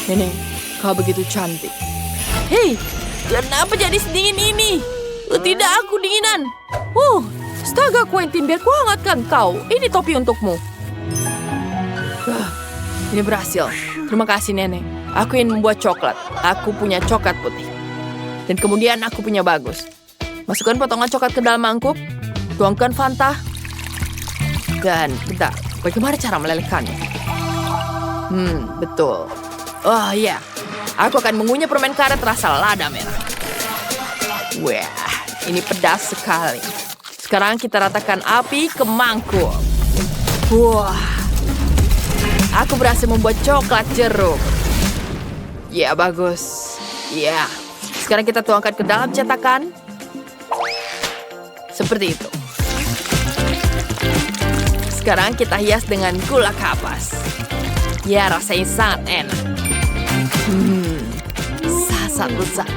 Nenek, kau begitu cantik. Hei, kenapa jadi sedingin ini? Tidak, aku dinginan. Astaga, Quentin, biar ku hangatkan kau. Ini topi untukmu. Ini berhasil. Terima kasih, Nenek. Aku ingin membuat coklat. Aku punya coklat putih. Dan kemudian aku punya bagus. Masukkan potongan coklat ke dalam mangkuk. Tuangkan Fanta. Dan, bentar. Bagaimana cara melelehkannya? Betul. Oh, iya. Aku akan mengunyah permen karet rasa lada merah. Wah, ini pedas sekali. Sekarang kita ratakan api ke mangkuk. Wah. Aku berhasil membuat coklat jeruk. Ya, bagus. Ya. Sekarang kita tuangkan ke dalam cetakan. Seperti itu. Sekarang kita hias dengan gula kapas. Ya, rasanya sangat enak. Sangat lezat.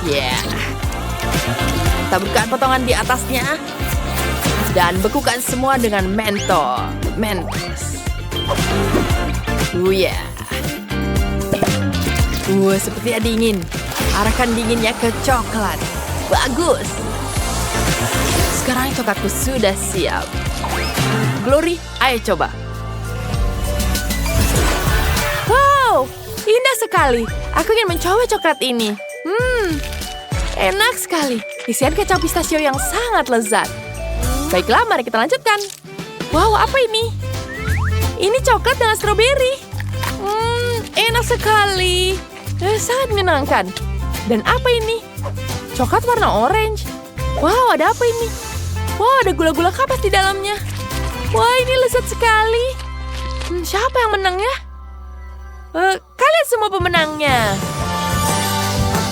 Ya. Taburkan potongan di atasnya. Dan bekukan semua dengan mentol. Mentos. Ya. Sepertinya dingin. Arahkan dinginnya ke coklat. Bagus. Sekarang coklatku sudah siap. Glory, ayo coba. Wow, indah sekali. Aku ingin mencoba coklat ini. Enak sekali. Isian kecap pistachio yang sangat lezat. Baiklah, mari kita lanjutkan. Wow, apa ini? Ini coklat dengan stroberi. Enak sekali. Sangat menyenangkan. Dan apa ini? Coklat warna orange. Wow, ada apa ini? Wow, ada gula-gula kapas di dalamnya. Wah, ini lezat sekali. Siapa yang menang ya? Kalian semua pemenangnya.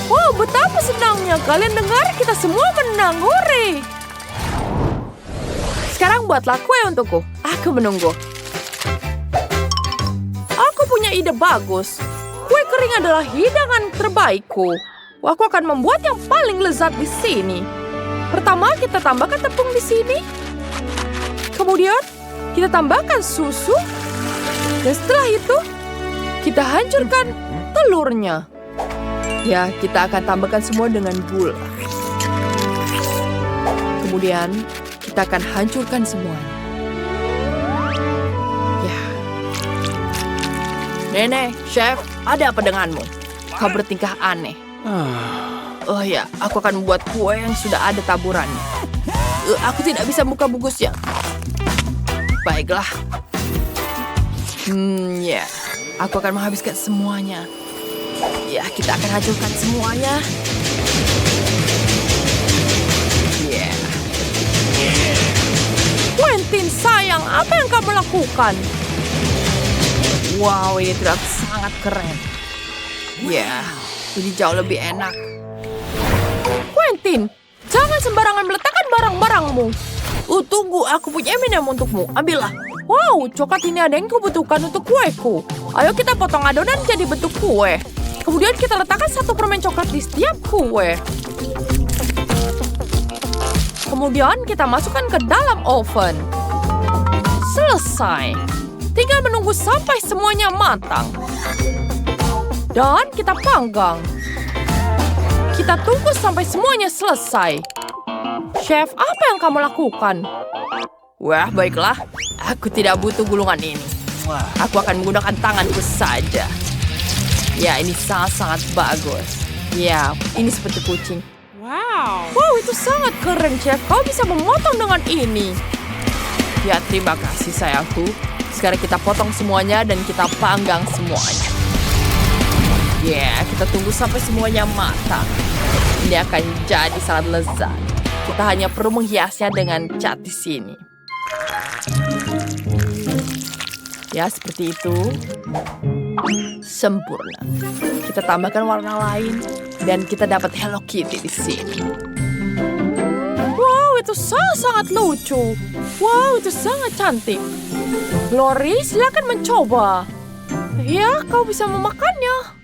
Wow, betapa senangnya. Kalian dengar, kita semua menang. Hore! Sekarang buatlah kue untukku. Aku menunggu. Aku punya ide bagus. Kue kering adalah hidangan terbaikku. Aku akan membuat yang paling lezat di sini. Pertama, kita tambahkan tepung di sini. Kemudian, kita tambahkan susu. Dan setelah itu, kita hancurkan telurnya. Ya, kita akan tambahkan semua dengan gula. Kemudian, kita akan hancurkan semuanya. Ya. Nenek, Chef, ada apa denganmu? Kau bertingkah aneh. Oh ya, aku akan membuat kue yang sudah ada taburannya. Aku tidak bisa buka bungkusnya. Baiklah. Ya, aku akan menghabiskan semuanya. Ya, kita akan hancurkan semuanya. Ya. Quentin, sayang, apa yang kamu lakukan? Wow, ini terlihat sangat keren. Ya, ini jauh lebih enak. Quentin, jangan sembarangan meletakkan barang-barangmu. Tunggu, aku punya M&M untukmu. Ambillah. Wow, coklat ini ada yang kubutuhkan untuk kueku. Ayo kita potong adonan jadi bentuk kue. Kemudian kita letakkan satu permen coklat di setiap kue. Kemudian kita masukkan ke dalam oven. Selesai. Tinggal menunggu sampai semuanya matang. Dan kita panggang. Kita tunggu sampai semuanya selesai. Chef, apa yang kamu lakukan? Wah, baiklah. Aku tidak butuh gulungan ini. Aku akan menggunakan tanganku saja. Ya, ini sangat-sangat bagus. Ya, ini seperti kucing. Wow, itu sangat keren, Chef. Kau bisa memotong dengan ini. Ya, terima kasih, sayangku. Sekarang kita potong semuanya dan kita panggang semuanya. Ya, kita tunggu sampai semuanya matang. Ini akan jadi sangat lezat. Kita hanya perlu menghiasnya dengan cat di sini. Ya, seperti itu. Sempurna. Kita tambahkan warna lain dan kita dapat Hello Kitty di sini. Wow, itu sangat lucu. Wow, itu sangat cantik. Lori, silakan mencoba. Ya, kau bisa memakannya.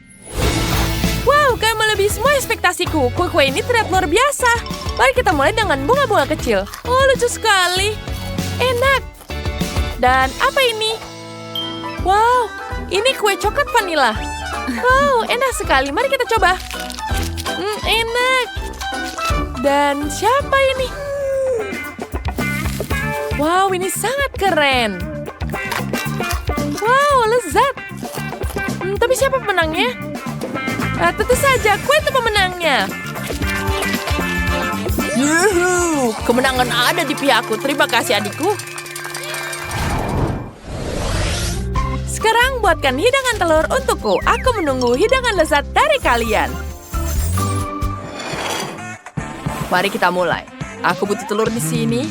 Wow, kamu melebihi semua ekspektasiku. Kue-kue ini terlihat luar biasa. Mari kita mulai dengan bunga-bunga kecil. Oh, lucu sekali. Enak. Dan apa ini? Wow, ini kue coklat vanila. Wow, enak sekali. Mari kita coba. Enak. Dan siapa ini? Wow, ini sangat keren. Wow, lezat. Tapi siapa pemenangnya? Tentu saja, kue itu pemenangnya. Yuhu, kemenangan ada di pihakku. Terima kasih adikku. Sekarang buatkan hidangan telur untukku. Aku menunggu hidangan lezat dari kalian. Mari kita mulai. Aku butuh telur di sini.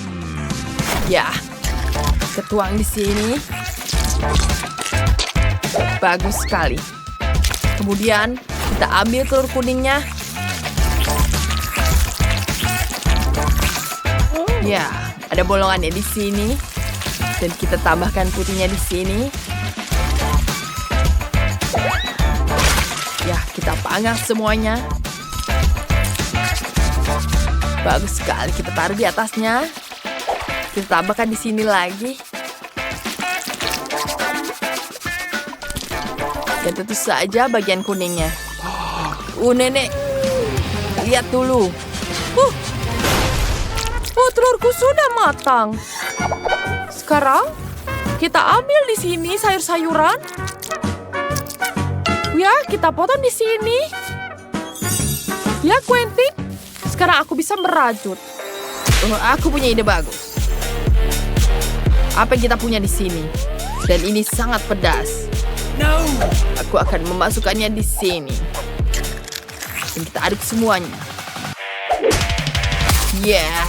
Ya, ketuang di sini. Bagus sekali. Kemudian kita ambil telur kuningnya. Ya, ada bolongannya di sini. Dan kita tambahkan putihnya di sini. Ya, kita panggang semuanya. Bagus sekali, kita taruh di atasnya. Kita tambahkan di sini lagi. Dan tentu saja bagian kuningnya. Nenek, lihat dulu. Telurku sudah matang. Sekarang kita ambil di sini sayur-sayuran. Ya, kita potong di sini. Ya, Quentin. Sekarang aku bisa merajut. Aku punya ide bagus. Apa yang kita punya di sini? Dan ini sangat pedas. No. Aku akan memasukkannya di sini. Dan kita aduk semuanya. Yeah.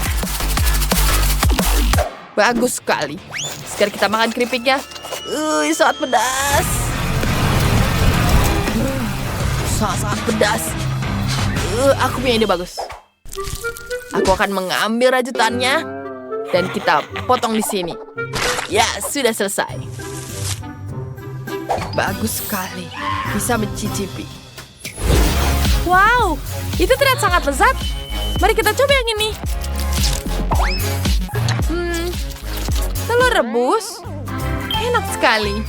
Bagus sekali. Sekarang kita makan keripiknya. Sangat pedas. Sangat pedas. Aku punya ide bagus. Aku akan mengambil rajutannya dan kita potong di sini. Ya, sudah selesai. Bagus sekali. Bisa mencicipi. Wow, itu terlihat sangat lezat. Mari kita coba yang ini. Telur rebus. Enak sekali.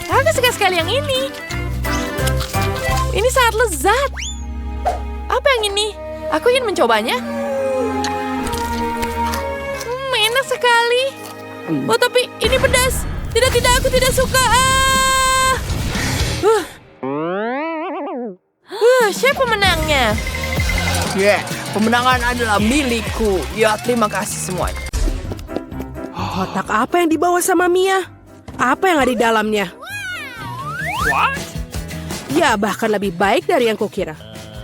Aku suka sekali yang ini. Ini sangat lezat. Apa yang ini? Aku ingin mencobanya. Enak sekali. Oh, tapi ini pedas. Tidak, aku tidak suka. Siapa pemenangnya? Pemenangan adalah milikku. Ya, terima kasih semuanya. Kotak apa yang dibawa sama Mia? Apa yang ada di dalamnya? What? Ya, bahkan lebih baik dari yang kukira.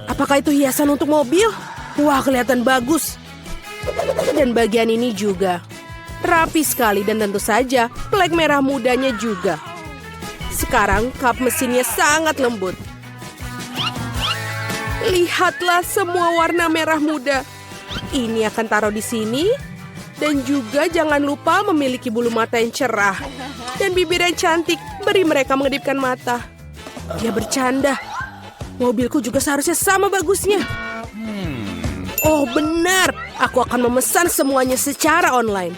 Apakah itu hiasan untuk mobil? Wah, kelihatan bagus. Dan bagian ini juga. Rapi sekali dan tentu saja plek merah mudanya juga. Sekarang kap mesinnya sangat lembut. Lihatlah semua warna merah muda. Ini akan taruh di sini. Dan juga jangan lupa memiliki bulu mata yang cerah. Dan bibir yang cantik. Beri mereka mengedipkan mata. Dia bercanda. Mobilku juga seharusnya sama bagusnya. Oh, benar. Aku akan memesan semuanya secara online.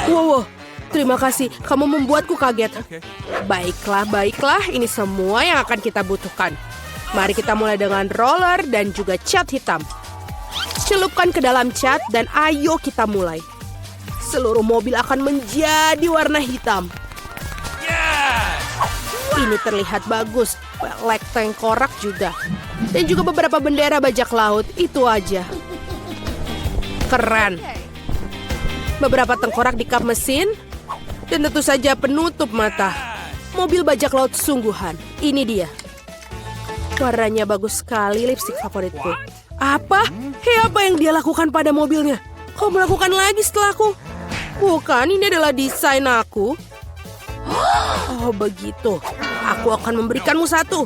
Wow, terima kasih. Kamu membuatku kaget. Baiklah. Ini semua yang akan kita butuhkan. Mari kita mulai dengan roller dan juga cat hitam. Celupkan ke dalam cat dan ayo kita mulai. Seluruh mobil akan menjadi warna hitam. Yes. Ini terlihat bagus. Pelek tengkorak juga. Dan juga beberapa bendera bajak laut. Itu aja. Keren. beberapa tengkorak di kap mesin, dan tentu saja penutup mata. Mobil bajak laut sungguhan. Ini dia. Warnanya bagus sekali, lipstik favoritku. Apa? Hei, apa yang dia lakukan pada mobilnya? Kau melakukan lagi setelahku? Bukan, ini adalah desain aku. Oh, begitu. Aku akan memberikanmu satu.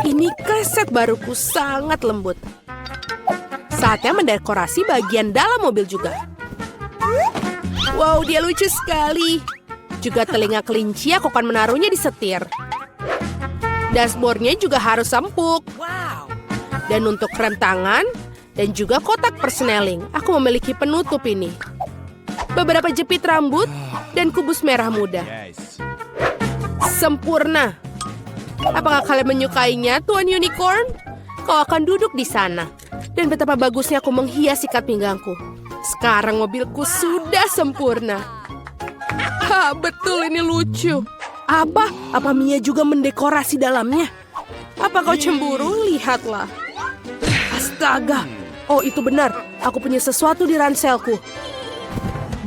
Ini kaset baruku, sangat lembut. Saatnya mendekorasi bagian dalam mobil juga. Wow, dia lucu sekali. Juga telinga kelinci, aku akan menaruhnya di setir. Dashboardnya juga harus empuk. Dan untuk rem tangan dan juga kotak persneling, aku memiliki penutup ini. Beberapa jepit rambut dan kubus merah muda. Sempurna. Apakah kalian menyukainya, Tuan Unicorn? Kau akan duduk di sana. Dan betapa bagusnya aku menghias ikat pinggangku. Sekarang mobilku sudah sempurna. Ha, betul ini lucu. Apa? Apa Mia juga mendekorasi dalamnya? Apa kau cemburu? Lihatlah. Astaga. Oh, itu benar. Aku punya sesuatu di ranselku.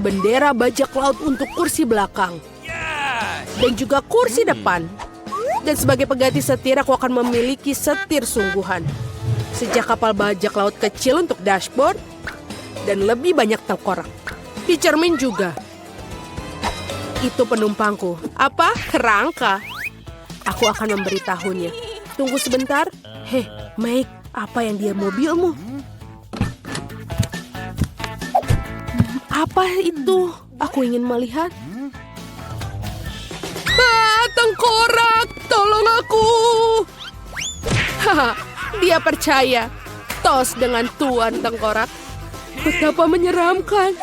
Bendera bajak laut untuk kursi belakang. Dan juga kursi depan. Dan sebagai pengganti setir, aku akan memiliki setir sungguhan. Sejak kapal bajak laut kecil untuk dashboard. Dan lebih banyak tengkorak. Di cermin juga. Itu penumpangku. Apa? Kerangka. Aku akan memberitahunya. Tunggu sebentar. Hei, Mike, apa yang dia mobilmu? Apa itu? Aku ingin melihat. Ah, tengkorak! Tolong aku! Haha, dia percaya. Tos dengan Tuan Tengkorak. Betapa menyeramkan.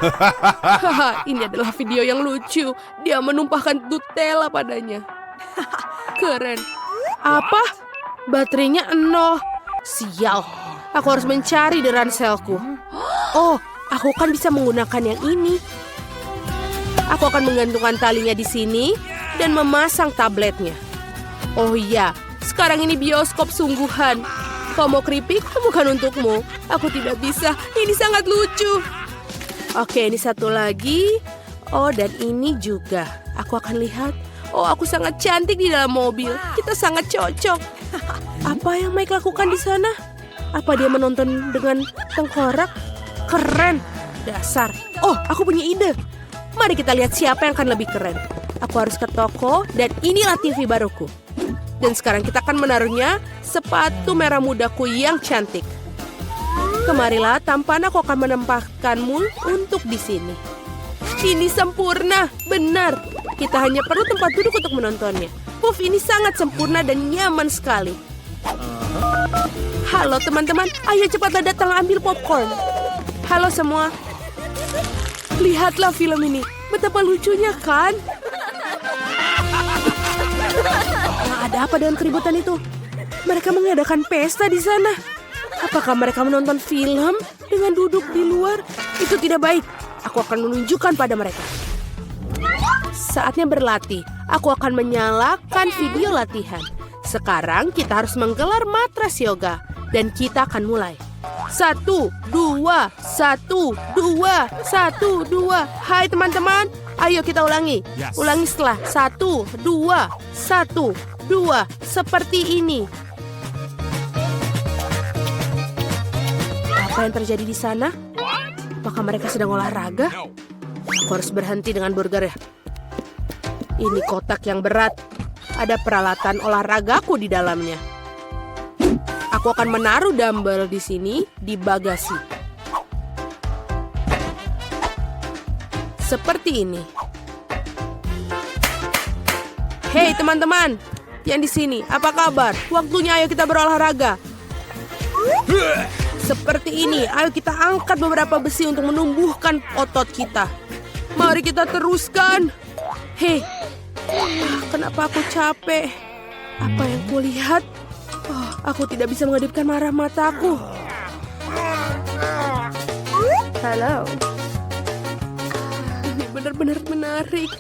Haha, ini adalah video yang lucu. Dia menumpahkan Nutella padanya. Keren. Apa? Baterainya 0. Sial. Aku harus mencari di ranselku. Oh, aku kan bisa menggunakan yang ini. Aku akan menggantungkan talinya di sini dan memasang tabletnya. Oh iya, sekarang ini bioskop sungguhan. Kau mau keripik? Bukan untukmu. Aku tidak bisa. Ini sangat lucu. Oke, ini satu lagi. Oh, dan ini juga. Aku akan lihat. Oh, aku sangat cantik di dalam mobil. Kita sangat cocok. Apa yang Mike lakukan di sana? Apa dia menonton dengan tengkorak? Keren. Dasar. Oh, aku punya ide. Mari kita lihat siapa yang akan lebih keren. Aku harus ke toko dan inilah TV baruku. Dan sekarang kita akan menaruhnya sepatu merah mudaku yang cantik. Kemarilah, tampan, aku akan menempatkanmu untuk di sini. Ini sempurna, benar. Kita hanya perlu tempat duduk untuk menontonnya. Puff, ini sangat sempurna dan nyaman sekali. Halo teman-teman, ayo cepatlah datang ambil popcorn. Halo semua. Lihatlah film ini, betapa lucunya kan? Ada apa dengan keributan itu? Mereka mengadakan pesta di sana. Apakah mereka menonton film dengan duduk di luar? Itu tidak baik. Aku akan menunjukkan pada mereka. Saatnya berlatih. Aku akan menyalakan video latihan. Sekarang kita harus menggelar matras yoga. Dan kita akan mulai. 1, 2, 1, 2, 1, 2. Hai teman-teman, ayo kita ulangi. Ulangi setelah 1, 2, 1, 2. Seperti ini. Apa yang terjadi di sana? Apakah mereka sedang olahraga? Aku harus berhenti dengan burger ya. Ini kotak yang berat. Ada peralatan olahragaku di dalamnya. Aku akan menaruh dumbbell di sini di bagasi. Seperti ini. Hei teman-teman, yang di sini, apa kabar? Waktunya ayo kita berolahraga. Seperti ini, ayo kita angkat beberapa besi untuk menumbuhkan otot kita. Mari kita teruskan. Hei, kenapa aku capek? Apa yang kulihat? Oh, aku tidak bisa mengedipkan marah mataku. Halo. Ini benar-benar menarik.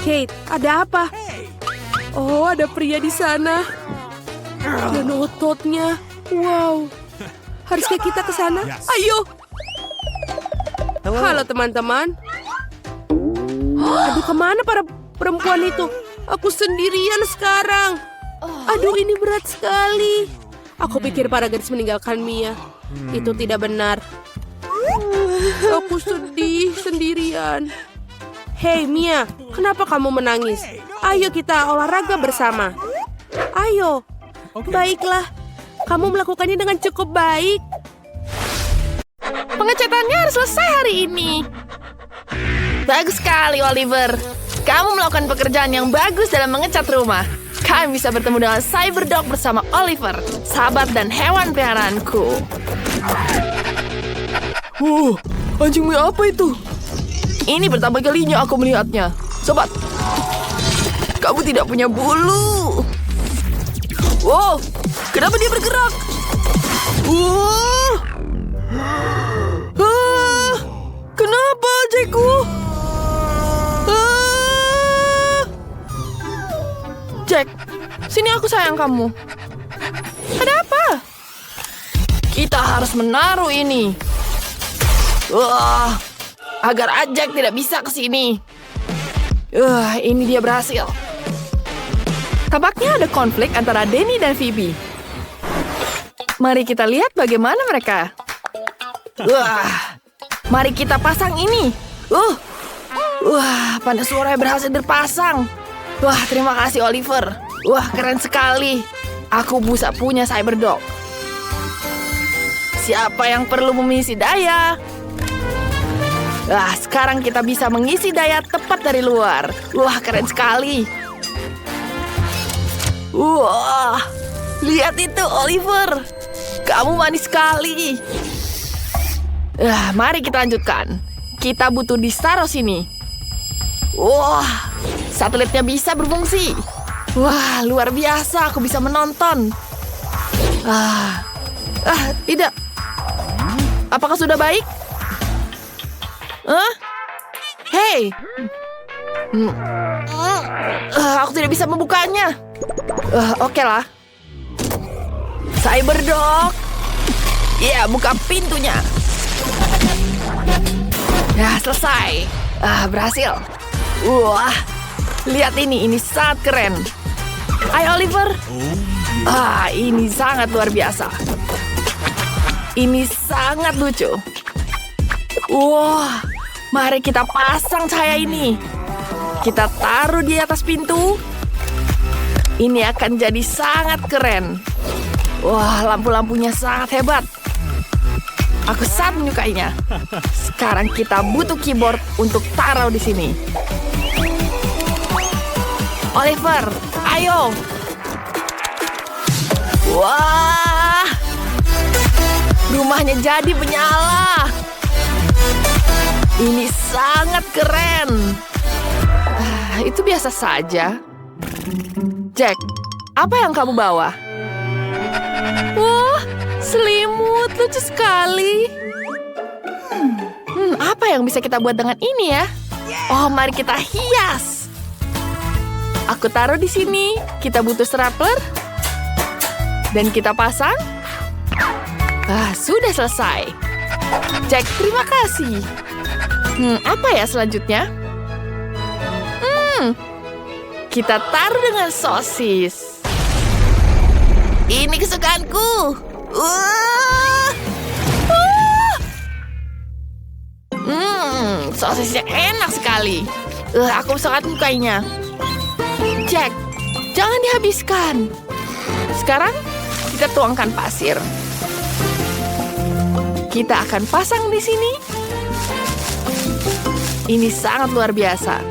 Kate, ada apa? Oh, ada pria di sana. Dan ototnya. Wow. Haruskah kita ke sana? Ayo, Halo teman-teman. Aduh, kemana para perempuan itu? Aku sendirian sekarang. Aduh, ini berat sekali. Aku pikir para gadis meninggalkan Mia. Itu tidak benar. Aku sedih sendirian. Hei Mia, kenapa kamu menangis? Ayo kita olahraga bersama. Ayo. Baiklah, kamu melakukannya dengan cukup baik. Pengecatannya harus selesai hari ini. Bagus sekali, Oliver. Kamu melakukan pekerjaan yang bagus dalam mengecat rumah. Kami bisa bertemu dengan Cyberdog bersama Oliver, sahabat dan hewan peliharaanku. Anjing Mia apa itu? Ini pertama kalinya aku melihatnya. Sobat, kamu tidak punya bulu. Wow, kenapa dia bergerak? Kenapa, Jackku? Jack, sini aku sayang kamu. Ada apa? Kita harus menaruh ini. Agar Jack tidak bisa ke sini. Ini dia berhasil. Tampaknya ada konflik antara Danny dan Phoebe. Mari kita lihat bagaimana mereka. Mari kita pasang ini. Pada suaranya berhasil terpasang. Terima kasih Oliver. Keren sekali. Aku bisa punya Cyberdog. Siapa yang perlu mengisi daya? Sekarang kita bisa mengisi daya tepat dari luar. Keren sekali. Lihat itu Oliver. Kamu manis sekali. Mari kita lanjutkan. Kita butuh ditaruh sini. Satelitnya bisa berfungsi. Luar biasa. Aku bisa menonton. Tidak. Apakah sudah baik? Hei. Aku tidak bisa membukanya. Oke lah. Cyberdog. Buka pintunya. Selesai. Berhasil. Lihat ini sangat keren. Ayo Oliver. Ini sangat luar biasa. Ini sangat lucu. Mari kita pasang cahaya ini. Kita taruh di atas pintu. Ini akan jadi sangat keren. Lampu-lampunya sangat hebat. Aku sangat menyukainya. Sekarang kita butuh keyboard untuk taruh di sini. Oliver, ayo. Rumahnya jadi menyala. Ini sangat keren. Itu biasa saja. Jack, apa yang kamu bawa? Selimut, lucu sekali. Apa yang bisa kita buat dengan ini ya? Mari kita hias. Aku taruh di sini. Kita butuh stapler. Dan kita pasang. Sudah selesai. Jack, terima kasih. Apa ya selanjutnya? Kita taruh dengan sosis. Ini kesukaanku. Sosisnya enak sekali. Aku sangat menyukainya. Jack, jangan dihabiskan. Sekarang kita tuangkan pasir. Kita akan pasang di sini. Ini sangat luar biasa.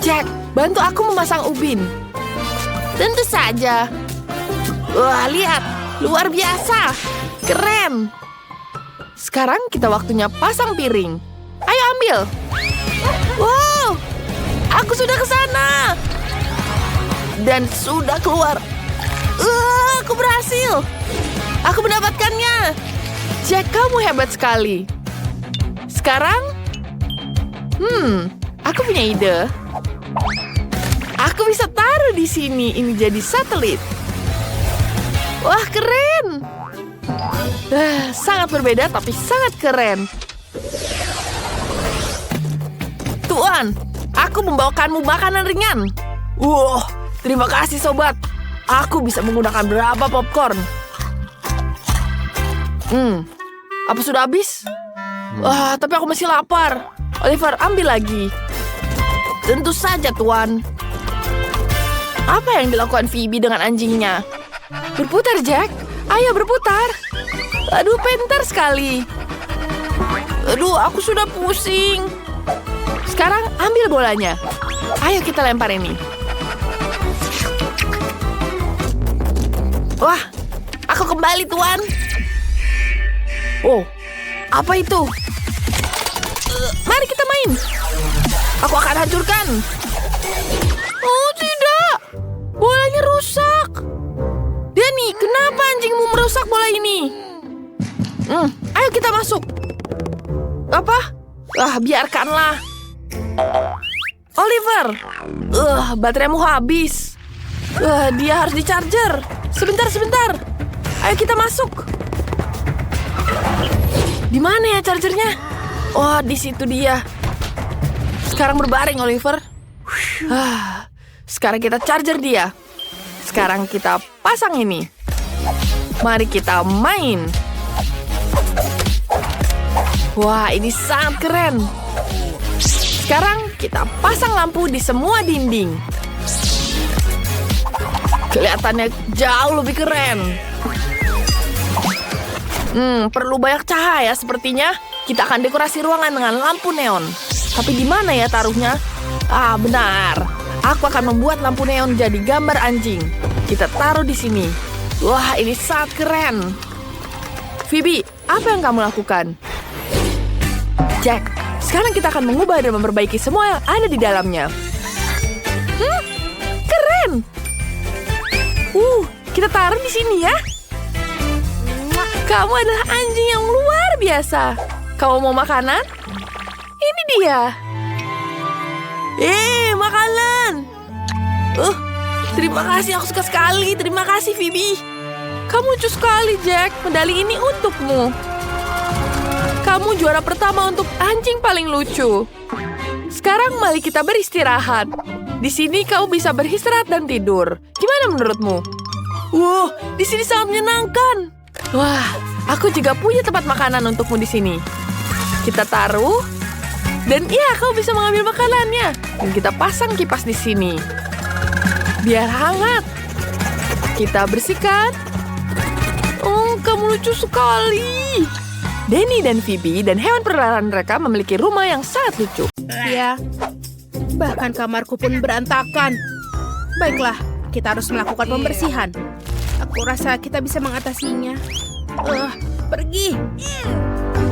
Jack, bantu aku memasang ubin. Tentu saja. Lihat, luar biasa. Keren. Sekarang kita waktunya pasang piring. Ayo ambil. Aku sudah ke sana. Dan sudah keluar. Aku berhasil. Aku mendapatkannya. Jack, kamu hebat sekali. Sekarang, aku punya ide. Aku bisa taruh di sini. Ini jadi satelit. Keren. Sangat berbeda tapi sangat keren. Tuan, aku membawakanmu makanan ringan. Terima kasih sobat. Aku bisa menggunakan berapa popcorn? Apa sudah habis? Wah, tapi aku masih lapar. Oliver, ambil lagi. Tentu saja, Tuan. Apa yang dilakukan Phoebe dengan anjingnya? Berputar, Jack. Ayo berputar. Aduh, pintar sekali. Aduh, aku sudah pusing. Sekarang ambil bolanya. Ayo kita lempar ini. Wah, aku kembali, Tuan. Oh, apa itu? Mari kita main. Aku akan hancurkan. Oh, tidak. Bolanya rusak. Danny, kenapa anjingmu merusak bola ini? Ayo kita masuk. Apa? Biarkanlah. Oliver. Bateraimu habis. Dia harus di-charger. Sebentar. Ayo kita masuk. Di mana ya chargernya? Oh, di situ dia. Sekarang berbaring, Oliver. Sekarang kita charger dia. Sekarang kita pasang ini. Mari kita main. Wah, ini sangat keren. Sekarang kita pasang lampu di semua dinding. Kelihatannya jauh lebih keren. Perlu banyak cahaya sepertinya. Kita akan dekorasi ruangan dengan lampu neon. Tapi di mana ya taruhnya? Benar. Aku akan membuat lampu neon jadi gambar anjing. Kita taruh di sini. Wah, ini sangat keren. Phoebe, apa yang kamu lakukan? Jack, sekarang kita akan mengubah dan memperbaiki semua yang ada di dalamnya. Keren. Kita taruh di sini ya. Kamu adalah anjing yang luar biasa. Kamu mau makanan? Ini dia. Makanan. Terima kasih, aku suka sekali. Terima kasih, Phoebe. Kamu lucu sekali, Jack. Medali ini untukmu. Kamu juara pertama untuk anjing paling lucu. Sekarang mari kita beristirahat. Di sini kamu bisa beristirahat dan tidur. Gimana menurutmu? Di sini sangat menyenangkan. Wah, aku juga punya tempat makanan untukmu di sini. Kita taruh, dan kamu bisa mengambil makanannya. Dan kita pasang kipas di sini, biar hangat. Kita bersihkan. Kamu lucu sekali. Danny dan Phoebe dan hewan peliharaan mereka memiliki rumah yang sangat lucu. Ya, bahkan kamarku pun berantakan. Baiklah, kita harus melakukan pembersihan. Aku rasa kita bisa mengatasinya. Pergi.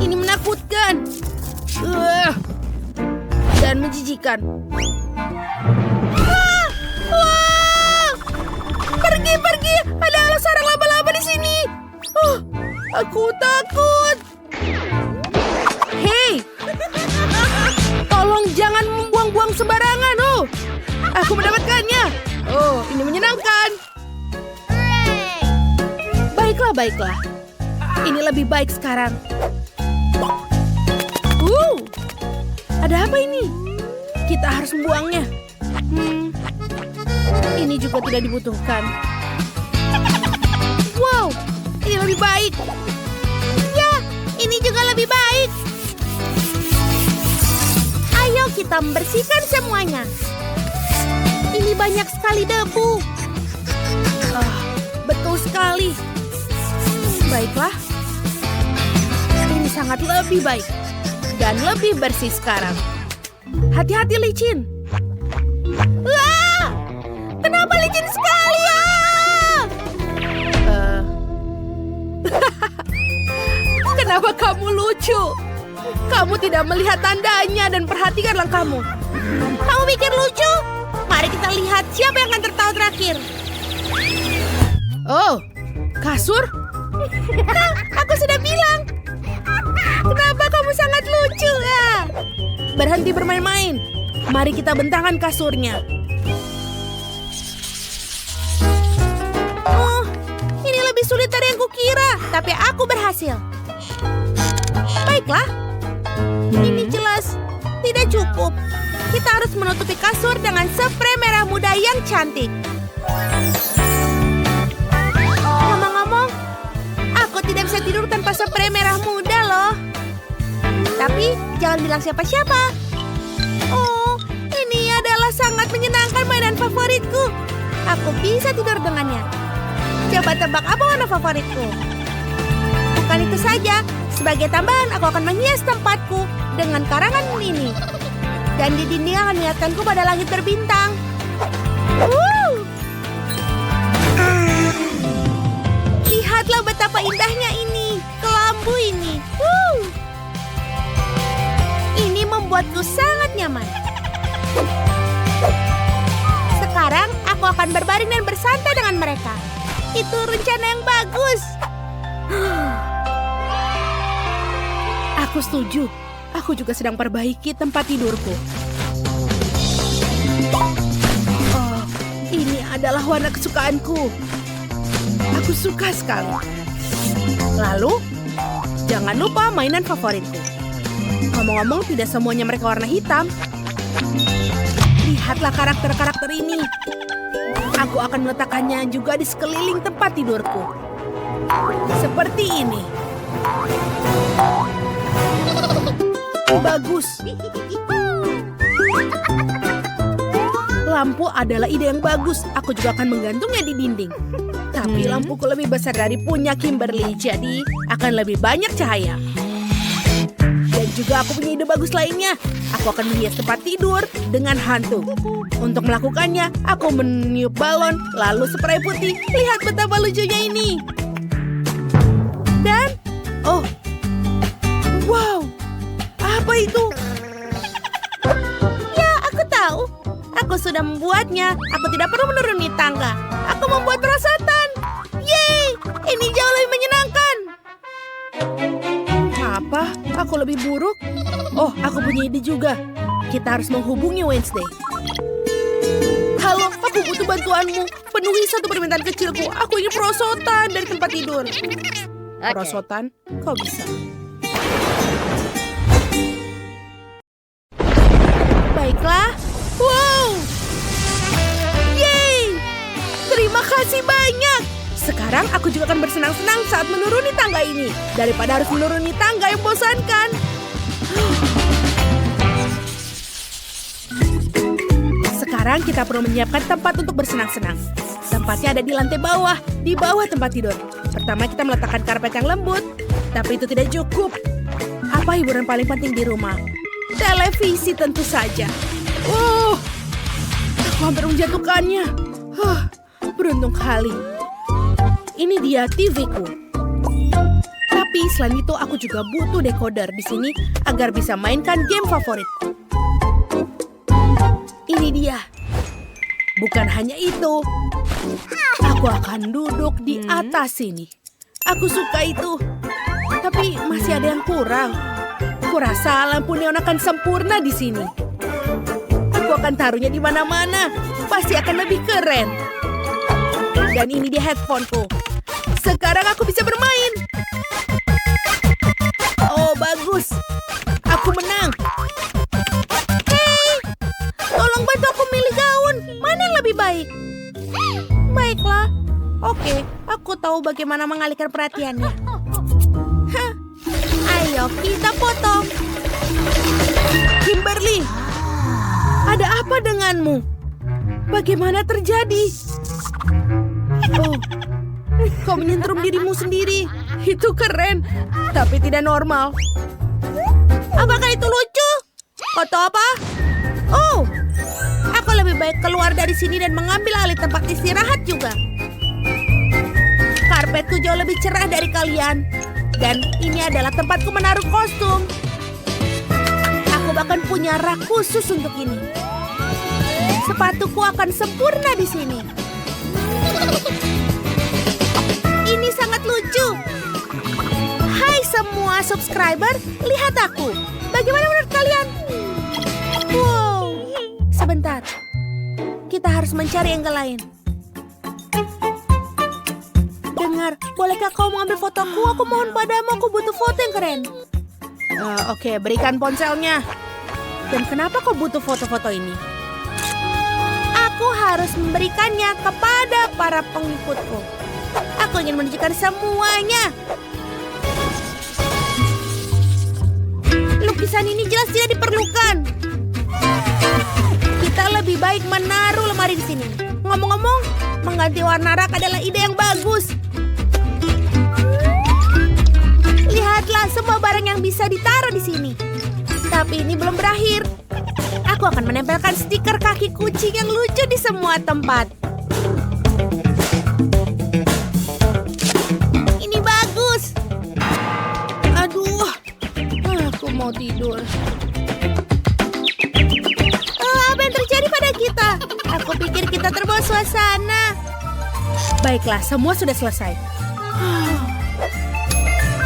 Ini menakutkan. Dan menjijikan. Pergi. Ada sarang laba-laba di sini. Aku takut. Hei, tolong jangan membuang-buang sembarangan. Aku mendapatkannya. Ini menyenangkan. Baiklah. Ini lebih baik sekarang. Ada apa ini? Kita harus membuangnya. Ini juga tidak dibutuhkan. Wow, ini lebih baik. Ya, ini juga lebih baik. Ayo kita membersihkan semuanya. Ini banyak sekali debu. Betul sekali. Baiklah. Ini sangat lebih baik. Dan lebih bersih sekarang. Hati-hati licin. Kenapa licin sekali ya? Kenapa kamu lucu? Kamu tidak melihat tandanya dan perhatikan langkahmu. Kamu pikir lucu? Mari kita lihat siapa yang akan tertawa terakhir. Kasur? Aku sudah bilang. Kenapa kamu sangat lucu ya? Berhenti bermain-main. Mari kita bentangkan kasurnya. Ini lebih sulit dari yang kukira. Tapi aku berhasil. Baiklah. Ini jelas tidak cukup. kita harus menutupi kasur dengan sprei merah muda yang cantik. Ngomong-ngomong, aku tidak bisa tidur tanpa sprei merah muda loh. Tapi jangan bilang siapa-siapa. Oh, ini adalah sangat menyenangkan mainan favoritku. Aku bisa tidur dengannya. Coba tebak apa warna favoritku? Bukan itu saja, sebagai tambahan aku akan menghias tempatku dengan karangan ini. Dan di dinding akan mengingatkanku pada langit berbintang. Lihatlah betapa indahnya ini, kelambu ini. Ini membuatku sangat nyaman. Sekarang aku akan berbaring dan bersantai dengan mereka. Itu rencana yang bagus. Aku setuju. Aku juga sedang perbaiki tempat tidurku. Oh, ini adalah warna kesukaanku. Aku suka sekali. Lalu, jangan lupa mainan favoritku. Ngomong-ngomong, tidak semuanya mereka warna hitam. Lihatlah karakter-karakter ini. Aku akan meletakkannya juga di sekeliling tempat tidurku. Seperti ini. Bagus. Lampu adalah ide yang bagus. Aku juga akan menggantungnya di dinding. Tapi lampuku lebih besar dari punya Kimberly, jadi akan lebih banyak cahaya. Dan juga aku punya ide bagus lainnya. Aku akan menghias tempat tidur dengan hantu. Untuk melakukannya, aku meniup balon, lalu spray putih. Lihat betapa lucunya ini. Dan, oh, wow, apa itu? Ya, aku tahu. Aku sudah membuatnya. Aku tidak perlu menuruni tangga. Aku membuat perosotan. Yeay, ini jauh lebih menyenangkan. Apa? Aku lebih buruk? Oh, aku punya ide juga. Kita harus menghubungi Wednesday. Halo, aku butuh bantuanmu. Penuhi satu permintaan kecilku. Aku ingin perosotan dari tempat tidur. Perosotan? Kau bisa. Baiklah. Wow! Yeay! Terima kasih banyak. Sekarang aku juga akan bersenang-senang saat menuruni tangga ini. Daripada harus menuruni tangga yang membosankan. Sekarang kita perlu menyiapkan tempat untuk bersenang-senang. Tempatnya ada di lantai bawah, di bawah tempat tidur. Pertama kita meletakkan karpet yang lembut, tapi itu tidak cukup. Apa hiburan paling penting di rumah? Televisi tentu saja. Aku hampir menjatuhkannya. Beruntung kali. Ini dia TV-ku. Tapi selain itu aku juga butuh decoder di sini agar bisa mainkan game favoritku. Ini dia. Bukan hanya itu. Aku akan duduk di atas sini. Aku suka itu. Tapi masih ada yang kurang. Kurasa lampu neon akan sempurna di sini. Aku akan taruhnya di mana-mana. Pasti akan lebih keren. Dan ini dia headphoneku. Sekarang aku bisa bermain. Oh, bagus. Aku menang. Hei, tolong bantu aku milih gaun. Mana yang lebih baik? Baiklah. Oke, aku tahu bagaimana mengalihkan perhatiannya. Ayo, kita foto. Kimberly, ada apa denganmu? Bagaimana terjadi? Oh, kau menyentrum dirimu sendiri. Itu keren, tapi tidak normal. Apakah itu lucu? Kau tahu apa? Oh, aku lebih baik keluar dari sini dan mengambil alih tempat istirahat juga. Karpetku jauh lebih cerah dari kalian. Dan ini adalah tempatku menaruh kostum. Aku bahkan punya rak khusus untuk ini. Sepatuku akan sempurna di sini. Ini sangat lucu. Hai semua subscriber, lihat aku. Bagaimana menurut kalian? Wow. Sebentar. Kita harus mencari angle lain. Dengar, bolehkah kau mengambil fotoku? Aku mohon padamu, aku butuh foto yang keren. Oke, berikan ponselnya. Dan kenapa kau butuh foto-foto ini? Aku harus memberikannya kepada para pengikutku. Aku ingin menunjukkan semuanya. Lukisan ini jelas tidak diperlukan. Kita lebih baik menaruh lemari di sini. Ngomong-ngomong, mengganti warna rak adalah ide yang bagus. Lihatlah semua barang yang bisa ditaruh di sini. Tapi ini belum berakhir. Aku akan menempelkan stiker kaki kucing yang lucu di semua tempat. Ini bagus. Aduh, aku mau tidur. Apa yang terjadi pada kita? Aku pikir kita terbawa suasana. Baiklah, semua sudah selesai.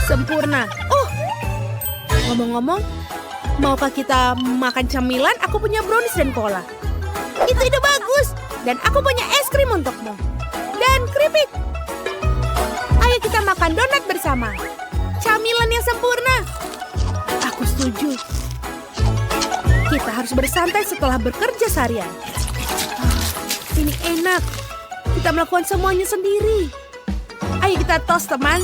Sempurna. Ngomong-ngomong, maukah kita makan camilan? Aku punya brownies dan cola. Itu ide bagus. Dan aku punya es krim untukmu. Dan keripik. Ayo kita makan donat bersama. Camilan yang sempurna. Aku setuju. Kita harus bersantai setelah bekerja seharian. Ini enak. Kita melakukan semuanya sendiri. Ayo kita toast, teman.